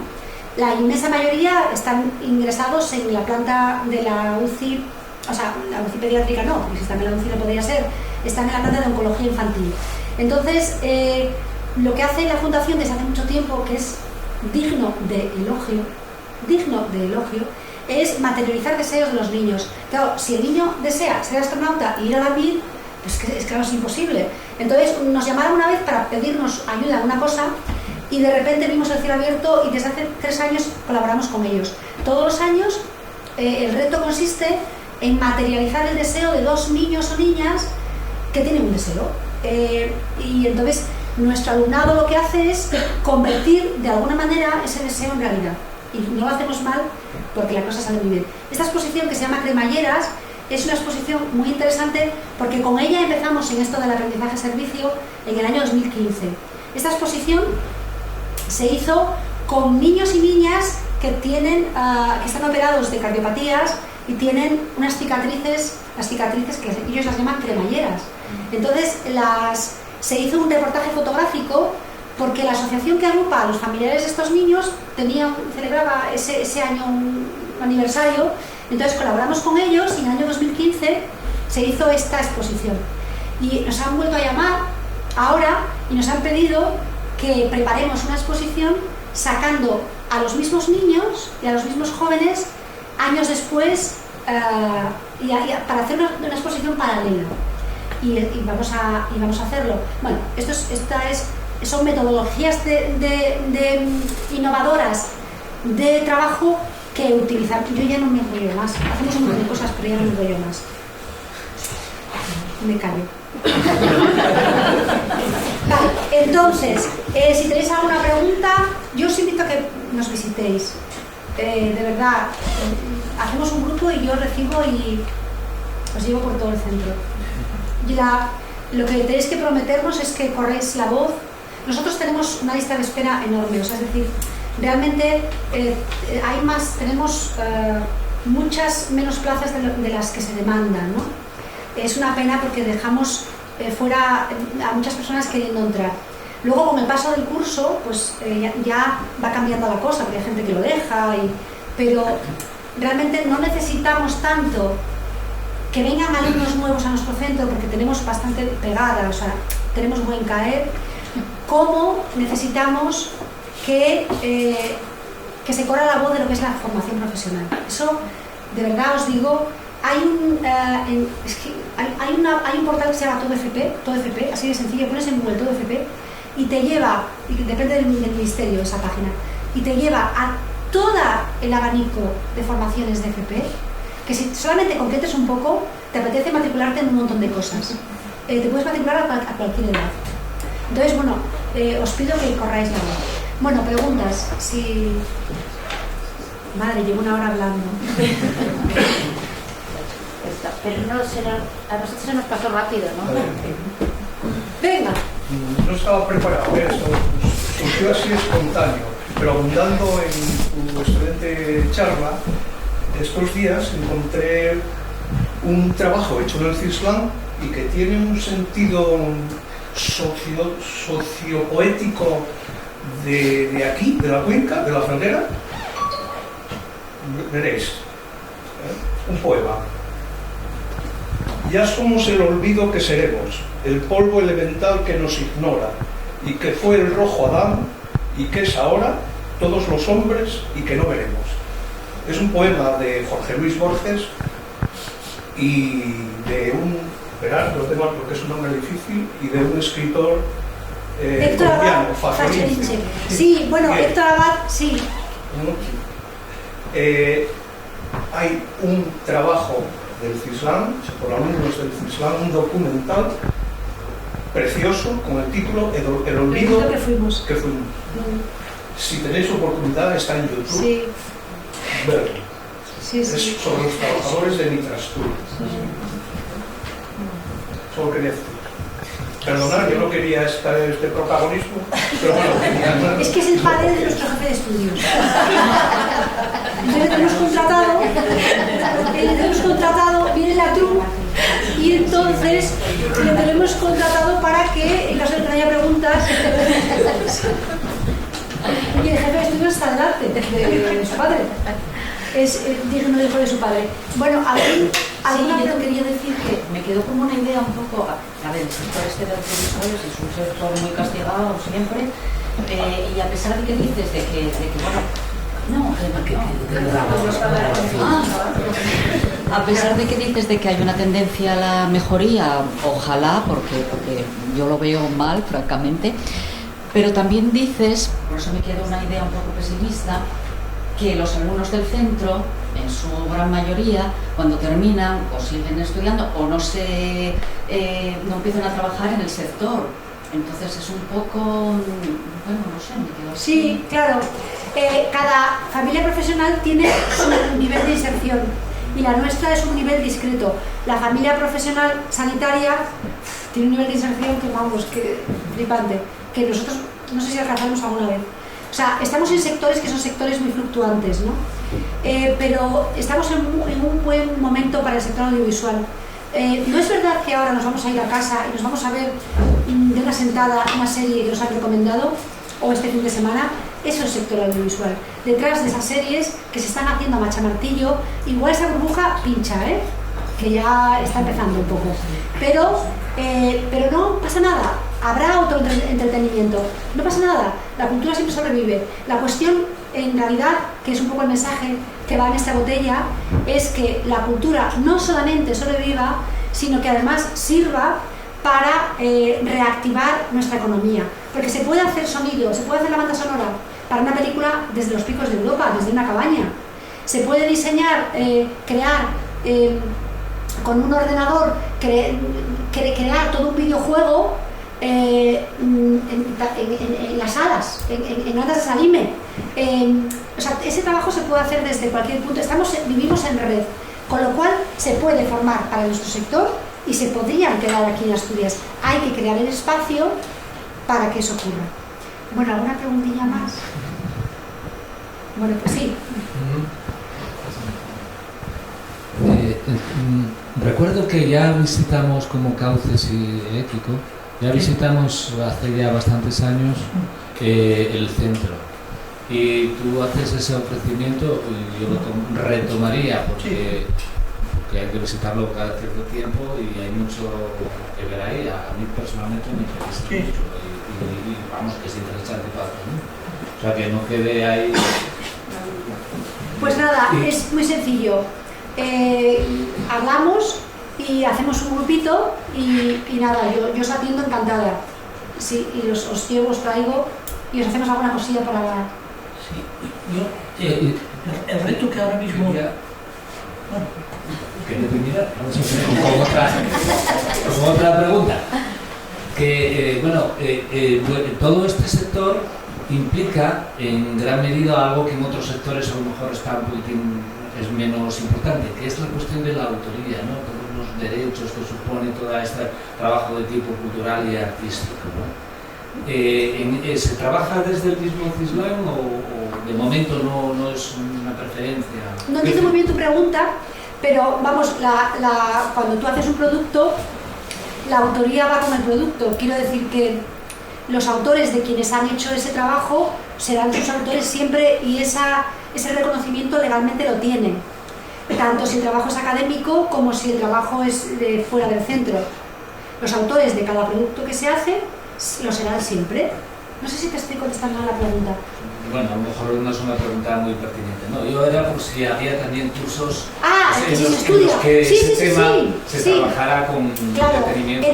La inmensa mayoría están ingresados en la planta de la UCI, o sea, la UCI pediátrica no, porque si están en la UCI no podría ser, están en la planta de oncología infantil. Entonces, lo que hace la Fundación desde hace mucho tiempo, que es digno de elogio, es materializar deseos de los niños. Claro, si el niño desea ser astronauta y ir a David, pues es claro, es imposible. Entonces nos llamaron una vez para pedirnos ayuda en una cosa y de repente vimos el cielo abierto y desde hace 3 años colaboramos con ellos. Todos los años el reto consiste en materializar el deseo de 2 niños o niñas que tienen un deseo. Y entonces nuestro alumnado lo que hace es convertir de alguna manera ese deseo en realidad. Y no lo hacemos mal porque la cosa sale muy bien. Esta exposición, que se llama Cremalleras, es una exposición muy interesante porque con ella empezamos en esto del aprendizaje-servicio en el año 2015. Esta exposición se hizo con niños y niñas que están operados de cardiopatías y tienen unas cicatrices, las cicatrices que ellos las llaman cremalleras. Entonces se hizo un reportaje fotográfico porque la asociación que agrupa a los familiares de estos niños celebraba ese año un aniversario, entonces colaboramos con ellos y en el año 2015 se hizo esta exposición. Y nos han vuelto a llamar ahora y nos han pedido que preparemos una exposición sacando a los mismos niños y a los mismos jóvenes años después para hacer una exposición paralela. Y vamos a hacerlo. Bueno, son metodologías innovadoras de trabajo que utilizar. Yo ya no me enrollo más, hacemos un montón de cosas, pero ya no me enrollo más. Me callo. Vale, entonces, si tenéis alguna pregunta, yo os invito a que nos visitéis. De verdad, hacemos un grupo y yo recibo y os llevo por todo el centro. Lo que tenéis que prometernos es que corréis la voz. Nosotros tenemos una lista de espera enorme, o sea, es decir, realmente tenemos muchas menos plazas de las que se demandan, ¿no? Es una pena porque dejamos fuera a muchas personas queriendo entrar. Luego, con el paso del curso, pues ya va cambiando la cosa, porque hay gente que lo deja, pero realmente no necesitamos tanto que vengan alumnos nuevos a nuestro centro, porque tenemos bastante pegada, o sea, tenemos buen caer, como necesitamos que se corra la voz de lo que es la formación profesional. Eso, de verdad os digo, hay un portal que se llama TodoFP, así de sencillo, pones en Google TodoFP y te lleva, y depende del ministerio esa página, y te lleva a todo el abanico de formaciones de FP, que si solamente concretes un poco, te apetece matricularte en un montón de cosas. Te puedes matricular a cualquier edad. Entonces, bueno, os pido que corráis la voz. Bueno, preguntas. Si... Madre, llevo 1 hora hablando. Pero no será... A nosotros se nos pasó rápido, ¿no? Venga. No estaba preparado, esto surgió así espontáneo, pero abundando en tu excelente charla, estos días encontré un trabajo hecho en el CISLAM y que tiene un sentido sociopoético de aquí, de la cuenca, de la frontera. Veréis, un poema. Ya somos el olvido que seremos, el polvo elemental que nos ignora, y que fue el rojo Adán, y que es ahora todos los hombres y que no veremos. Es un poema de Jorge Luis Borges y de verás, lo tengo porque es un nombre difícil, y de un escritor colombiano, Faciolince. Sí, bueno, Héctor Abad, sí. Hay un trabajo del CISLAM, por alumnos del CISLAM, un documental precioso con el título El olvido que fuimos. Si tenéis oportunidad, está en YouTube. Sí. Verlo. Sí. Es sobre los trabajadores de Nitrastur. Solo quería decir. Perdonad, yo no quería estar en este protagonismo, pero bueno, quería... Es que es el padre de nuestro jefe de estudios. Entonces le tenemos contratado, viene la TRU, y entonces le tenemos contratado para que, en caso de que no haya preguntas, y el jefe de estudios está delante de su padre. Es digno de hijo de su padre. Bueno, alguna yo quería decir que me quedó como una idea un poco, a ver, el sector este de audiovisuales es un sector muy castigado siempre, y a pesar de que dices de que bueno, a pesar de que dices de que hay una tendencia a la mejoría, ojalá, porque yo lo veo mal, francamente, pero también dices, por eso me queda una idea un poco pesimista, que los alumnos del centro, en su gran mayoría, cuando terminan o siguen estudiando o no empiezan a trabajar en el sector. Entonces es un poco, bueno, no sé, me quedo así. Sí, claro. Cada familia profesional tiene su nivel de inserción y la nuestra es un nivel discreto. La familia profesional sanitaria tiene un nivel de inserción que, vamos, que flipante, que nosotros no sé si alcanzamos alguna vez. O sea, estamos en sectores que son sectores muy fluctuantes, ¿no? Pero estamos en un buen momento para el sector audiovisual. No es verdad que ahora nos vamos a ir a casa y nos vamos a ver de una sentada una serie que nos han recomendado, o este fin de semana. Eso es el sector audiovisual. Detrás de esas series que se están haciendo a machamartillo, igual esa burbuja pincha, que ya está empezando un poco. Pero no pasa nada. Habrá otro entretenimiento. No pasa nada. La cultura siempre sobrevive. La cuestión, en realidad, que es un poco el mensaje que va en esta botella, es que la cultura no solamente sobreviva, sino que además sirva para reactivar nuestra economía. Porque se puede hacer sonido, se puede hacer la banda sonora para una película desde los picos de Europa, desde una cabaña. Se puede diseñar, crear con un ordenador, crear todo un videojuego en las salas, en grandes de Salime. O sea, ese trabajo se puede hacer desde cualquier punto. Vivimos en red, con lo cual se puede formar para nuestro sector y se podrían quedar aquí en Asturias. Hay que crear el espacio para que eso ocurra. Bueno, ¿alguna preguntilla más? Bueno, pues sí. Recuerdo que ya visitamos como Cauces y Équico, ya visitamos hace ya bastantes años el centro, y tú haces ese ofrecimiento y yo lo retomaría porque hay que visitarlo cada cierto tiempo y hay mucho que ver ahí. A mí personalmente me interesa mucho y vamos, que es interesante para todo el mundo. O sea, que no quede ahí. Pues nada, es muy sencillo. Hablamos y hacemos un grupito y nada, yo os atiendo encantada. Sí, y os llevo, os traigo y os hacemos alguna cosilla para hablar. Sí, el reto que ahora mismo... Bueno, ¿quería terminar? Con otra pregunta. Que, todo este sector implica en gran medida algo que en otros sectores a lo mejor es menos importante, que es la cuestión de la autoría, ¿no? Todos los derechos que supone todo este trabajo de tipo cultural y artístico, ¿no? ¿Se trabaja desde el mismo CISLAM o de momento no es una preferencia? No entiendo muy bien tu pregunta, pero vamos, cuando tú haces un producto, la autoría va con el producto. Quiero decir que los autores de quienes han hecho ese trabajo serán sus autores siempre y ese reconocimiento legalmente lo tienen, tanto si el trabajo es académico como si el trabajo es de fuera del centro. Los autores de cada producto que se hace lo serán siempre. No sé si te estoy contestando a la pregunta. Bueno, a lo mejor no es una pregunta muy pertinente, ¿no? Yo era por si había también cursos en los que ese tema se trabajara con detenimiento.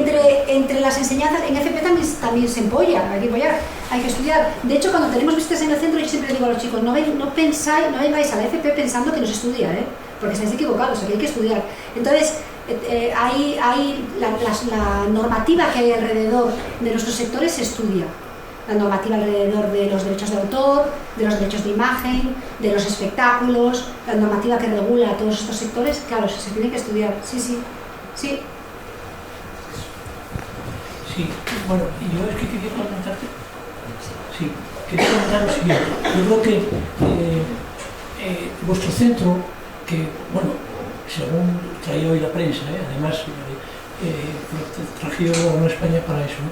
Entre las enseñanzas, en FP también se empolla, hay que apoyar, hay que estudiar. De hecho, cuando tenemos visitas en el centro, yo siempre digo a los chicos, no vengáis a la FP pensando que no se estudia, porque estáis equivocados, aquí hay que estudiar. Entonces, la normativa que hay alrededor de nuestros sectores se estudia. La normativa alrededor de los derechos de autor, de los derechos de imagen, de los espectáculos, la normativa que regula todos estos sectores, claro, se tiene que estudiar. Sí. Sí, bueno, y yo es que quería comentarte. Sí, quería comentar lo siguiente. Yo creo que vuestro centro, que, bueno, según traía hoy la prensa, además traje yo a España para eso, ¿no?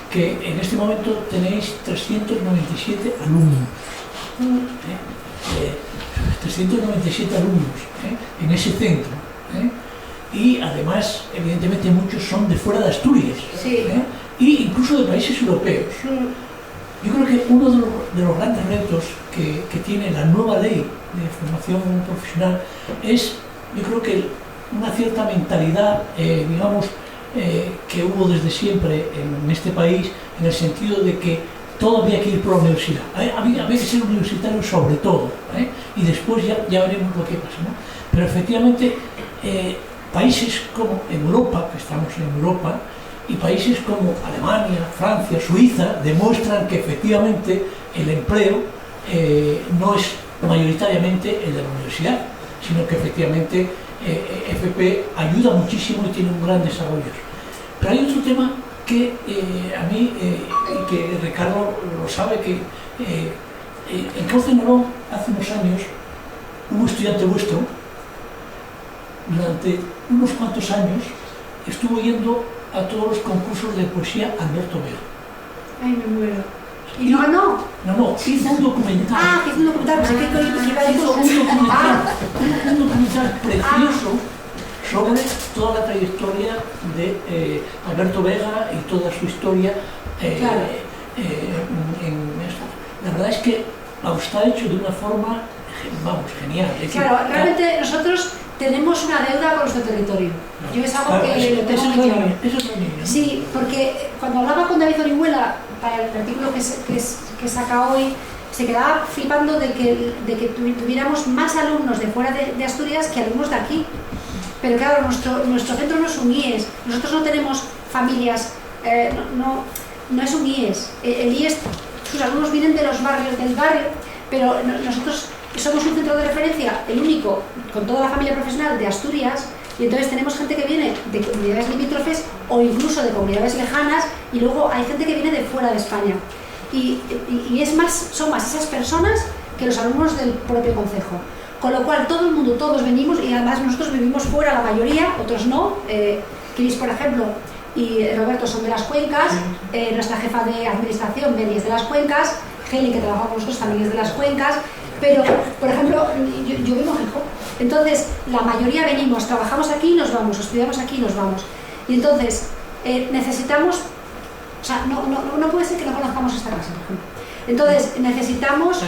Que en este momento tenéis 397 alumnos. 397 alumnos en ese centro. Y además, evidentemente, muchos son de fuera de Asturias. Sí. Y incluso de países europeos. Yo creo que uno de los grandes retos que tiene la nueva ley de formación profesional es, yo creo que una cierta mentalidad, digamos, que hubo desde siempre en este país, en el sentido de que todo había que ir por la universidad. Había que ser universitario sobre todo, y después ya veremos lo que pasa, ¿no? Pero efectivamente, países como Europa, que estamos en Europa, y países como Alemania, Francia, Suiza, demuestran que efectivamente el empleo no es mayoritariamente el de la universidad, sino que efectivamente FP ayuda muchísimo y tiene un gran desarrollo. Pero hay otro tema que a mí, y que Ricardo lo sabe, que en Cauce Narón hace unos años un estudiante vuestro, durante unos cuantos años, estuvo yendo a todos los concursos de poesía Alberto Vega. Ay, me muero. ¿Y no ganó? No, hizo un documental. Ah, que hizo un documental, pensé que iba a decir un documental precioso sobre toda la trayectoria de Alberto Vega y toda su historia. Claro. La verdad es que está hecho de una forma, vamos, genial. Claro, realmente nosotros tenemos una deuda con nuestro territorio. Yo es algo que lo tengo muy claro. Sí, porque cuando hablaba con David Orihuela para el artículo que saca hoy, se quedaba flipando de que tuviéramos más alumnos de fuera de Asturias que alumnos de aquí. Pero claro, nuestro centro no es un IES, nosotros no tenemos familias, no es un IES. El IES, sus alumnos vienen de los barrios, del barrio, pero nosotros somos un centro de referencia, el único, con toda la familia profesional de Asturias, y entonces tenemos gente que viene de comunidades limítrofes o incluso de comunidades lejanas, y luego hay gente que viene de fuera de España. Y son más esas personas que los alumnos del propio concejo. Con lo cual todo el mundo, todos venimos, y además nosotros vivimos fuera, la mayoría, otros no. Cris, por ejemplo, y Roberto son de las Cuencas, nuestra jefa de administración, Beli, es de las Cuencas, Geli, que trabaja con nosotros, también es de las Cuencas, pero, por ejemplo, yo vivo en Gijón. Entonces, la mayoría venimos, trabajamos aquí y nos vamos, estudiamos aquí y nos vamos. Y entonces, necesitamos, o sea, no puede ser que no conozcamos esta casa, por ejemplo. Entonces, necesitamos,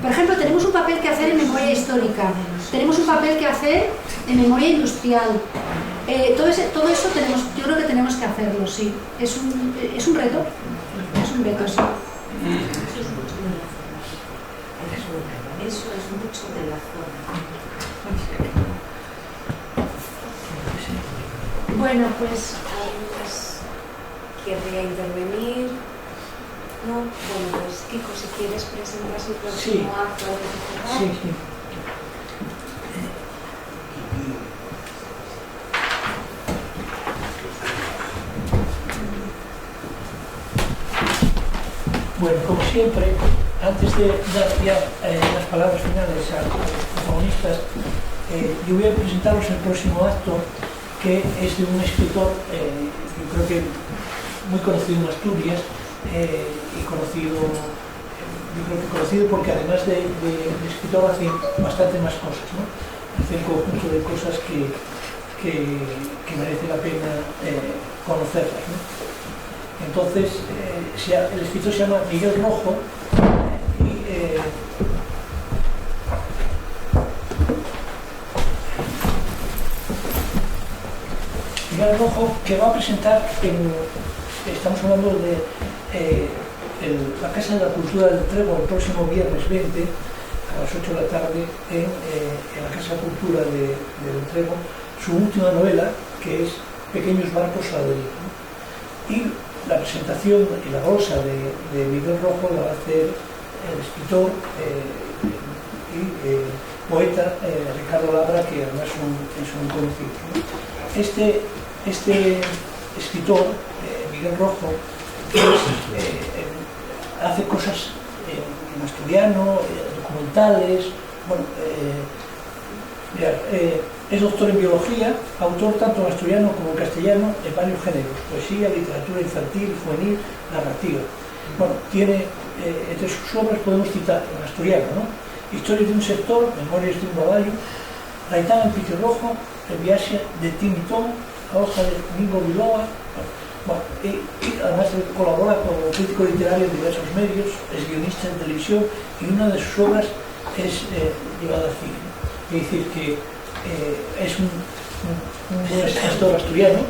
por ejemplo, tenemos un papel que hacer en memoria histórica, tenemos un papel que hacer en memoria industrial. Todo eso yo creo que tenemos que hacerlo, sí. Es un reto, sí. Eso es mucho de la zona. Bueno, pues... ¿Alguien más querría intervenir? No, bueno, pues Kiko, si quieres presentar su próximo acto de cerrar. Sí. Bueno, como siempre, antes de dar ya las palabras finales a los protagonistas, yo voy a presentaros el próximo acto, que es de un escritor, yo creo que muy conocido en Asturias, y conocido porque además de escritor hace bastante más cosas, ¿no? Hace un conjunto de cosas que merece la pena conocerlas, ¿no? Entonces, el escritor se llama Miguel Rojo, y Miguel Rojo, que va a presentar estamos hablando de la Casa de la Cultura del Trego el próximo viernes 20 a las 8 de la tarde en la Casa de Cultura del Trego, su última novela, que es Pequeños barcos a la deriva, ¿no? Y la presentación y la glosa de Miguel Rojo la va a hacer el escritor y poeta Ricardo Labra, que además es un conocido, ¿no? Este escritor, Miguel Miguel Rojo, hace cosas en asturiano, documentales, bueno, es doctor en biología, autor tanto en asturiano como en castellano en varios géneros, poesía, literatura infantil, juvenil, narrativa. Bueno, tiene, entre sus obras podemos citar en asturiano, ¿no? Historias de un sector, Memorias de un baballo, Gaitán en Pitirrojo, El viaje de Tim y Tom, La hoja de Domingo Biloa. Bueno, y además colabora como crítico literario en diversos medios, es guionista en televisión y una de sus obras es llevada al cine. Es decir, que es un buen escritor asturiano,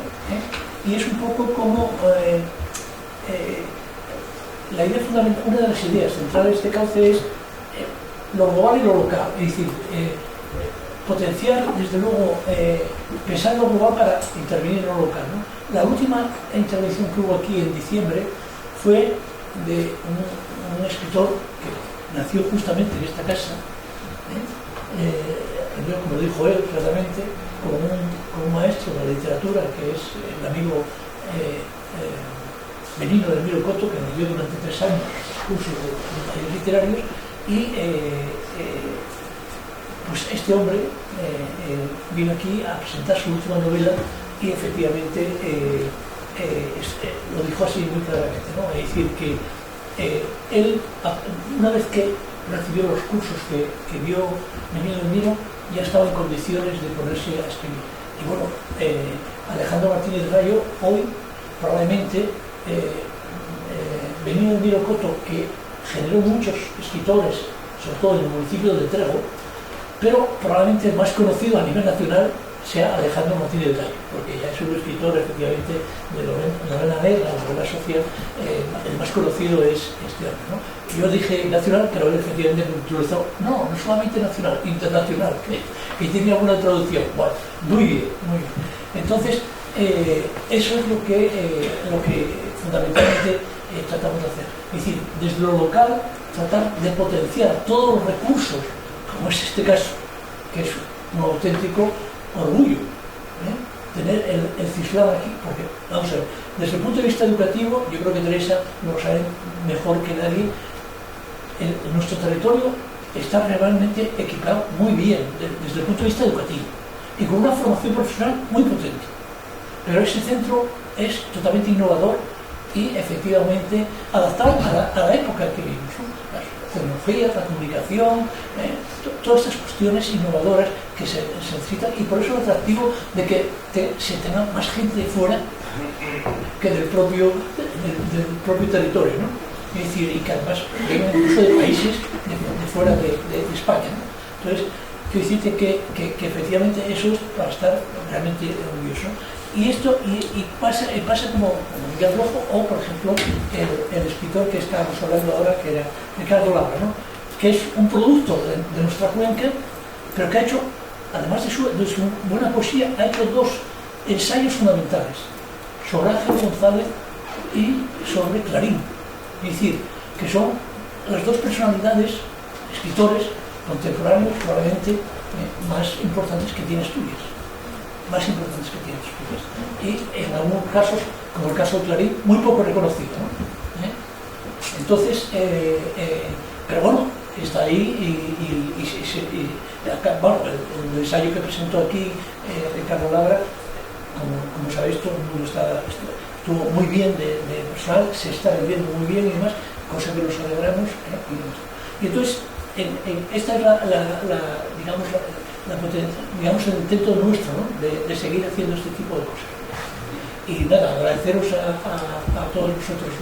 y es un poco como la idea fundamental, una de las ideas centrales de este cauce es lo global y lo local, es decir, potenciar, desde luego, pensar en lo global para intervenir en lo local, ¿no? La última intervención que hubo aquí en diciembre fue de un escritor que nació justamente en esta casa, como dijo él claramente, como un maestro de la literatura, que es el amigo Benino de Miro Coto, que nos dio durante 3 años cursos de talleres literarios, y pues este hombre vino aquí a presentar su última novela y efectivamente lo dijo así muy claramente, ¿no? Es decir, que él, una vez que recibió los cursos que dio Benino de Miro, ya estaba en condiciones de ponerse a escribir. Y bueno, Alejandro Martínez Rayo, hoy probablemente Benino de Miro Coto, que generó muchos escritores, sobre todo en el municipio de Trego, pero probablemente el más conocido a nivel nacional sea Alejandro Martínez Rayo, porque ya es un escritor efectivamente de novela negra, novela social, el más conocido es este hombre, ¿no? Yo dije nacional, pero él efectivamente utilizó, no solamente nacional, internacional, que tiene alguna traducción. Bueno, muy bien, muy bien. Entonces, eso es lo que fundamentalmente tratamos de hacer. Es decir, desde lo local, tratar de potenciar todos los recursos, como es este caso, que es un auténtico orgullo, tener el CISLAB aquí, porque, vamos a ver, desde el punto de vista educativo, yo creo que Teresa lo sabe mejor que nadie, nuestro territorio está realmente equipado muy bien desde el punto de vista educativo y con una formación profesional muy potente. Pero ese centro es totalmente innovador y efectivamente adaptado a la época que vivimos, ¿no? Las tecnologías, la comunicación, todas estas cuestiones innovadoras que se necesitan, y por eso es atractivo de que se tenga más gente de fuera que del propio territorio, ¿no? Es decir, y que además vengan incluso de países de fuera de España, ¿no? Entonces, quiero decirte que efectivamente eso es para estar realmente orgulloso. Y esto pasa como Miguel Rojo, o por ejemplo el escritor que estábamos hablando ahora, que era Ricardo Labra, ¿no? Que es un producto de nuestra cuenca, pero que ha hecho, además de su buena poesía, ha hecho 2 ensayos fundamentales sobre Ángel González y sobre Clarín. Es decir, que son las 2 personalidades, escritores contemporáneos probablemente más importantes que tiene Asturias. Y en algunos casos, como el caso de Clarín, muy poco reconocido, ¿no? Entonces, pero bueno, está ahí bueno, el ensayo que presentó aquí Ricardo Labra, como sabéis, todo el mundo estuvo muy bien de personal, se está viviendo muy bien y demás, cosa que nos alegramos, y entonces esta es digamos el intento nuestro, ¿no? de seguir haciendo este tipo de cosas. Y nada, agradeceros a todos vosotros,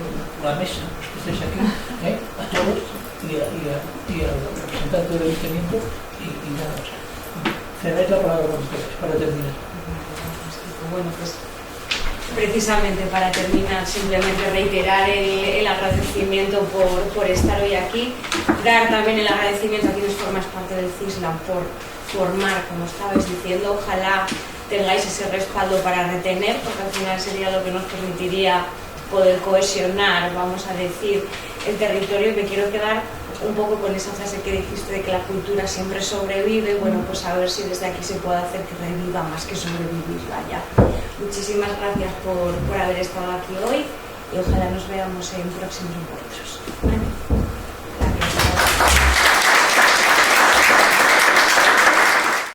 la mesa, los que estáis aquí, a todos y al representante del ayuntamiento, y nada más. Cedáis la palabra con ustedes para terminar. Bueno, pues precisamente para terminar, simplemente reiterar el agradecimiento por estar hoy aquí, dar también el agradecimiento a quienes formáis parte del CISLAB por formar, como estabais diciendo. Ojalá tengáis ese respaldo para retener, porque al final sería lo que nos permitiría poder cohesionar, vamos a decir, el territorio. Que quiero quedar un poco con esa frase que dijiste de que la cultura siempre sobrevive, bueno, pues a ver si desde aquí se puede hacer que reviva más que sobrevivir, vaya. Muchísimas gracias por haber estado aquí hoy y ojalá nos veamos en próximos encuentros.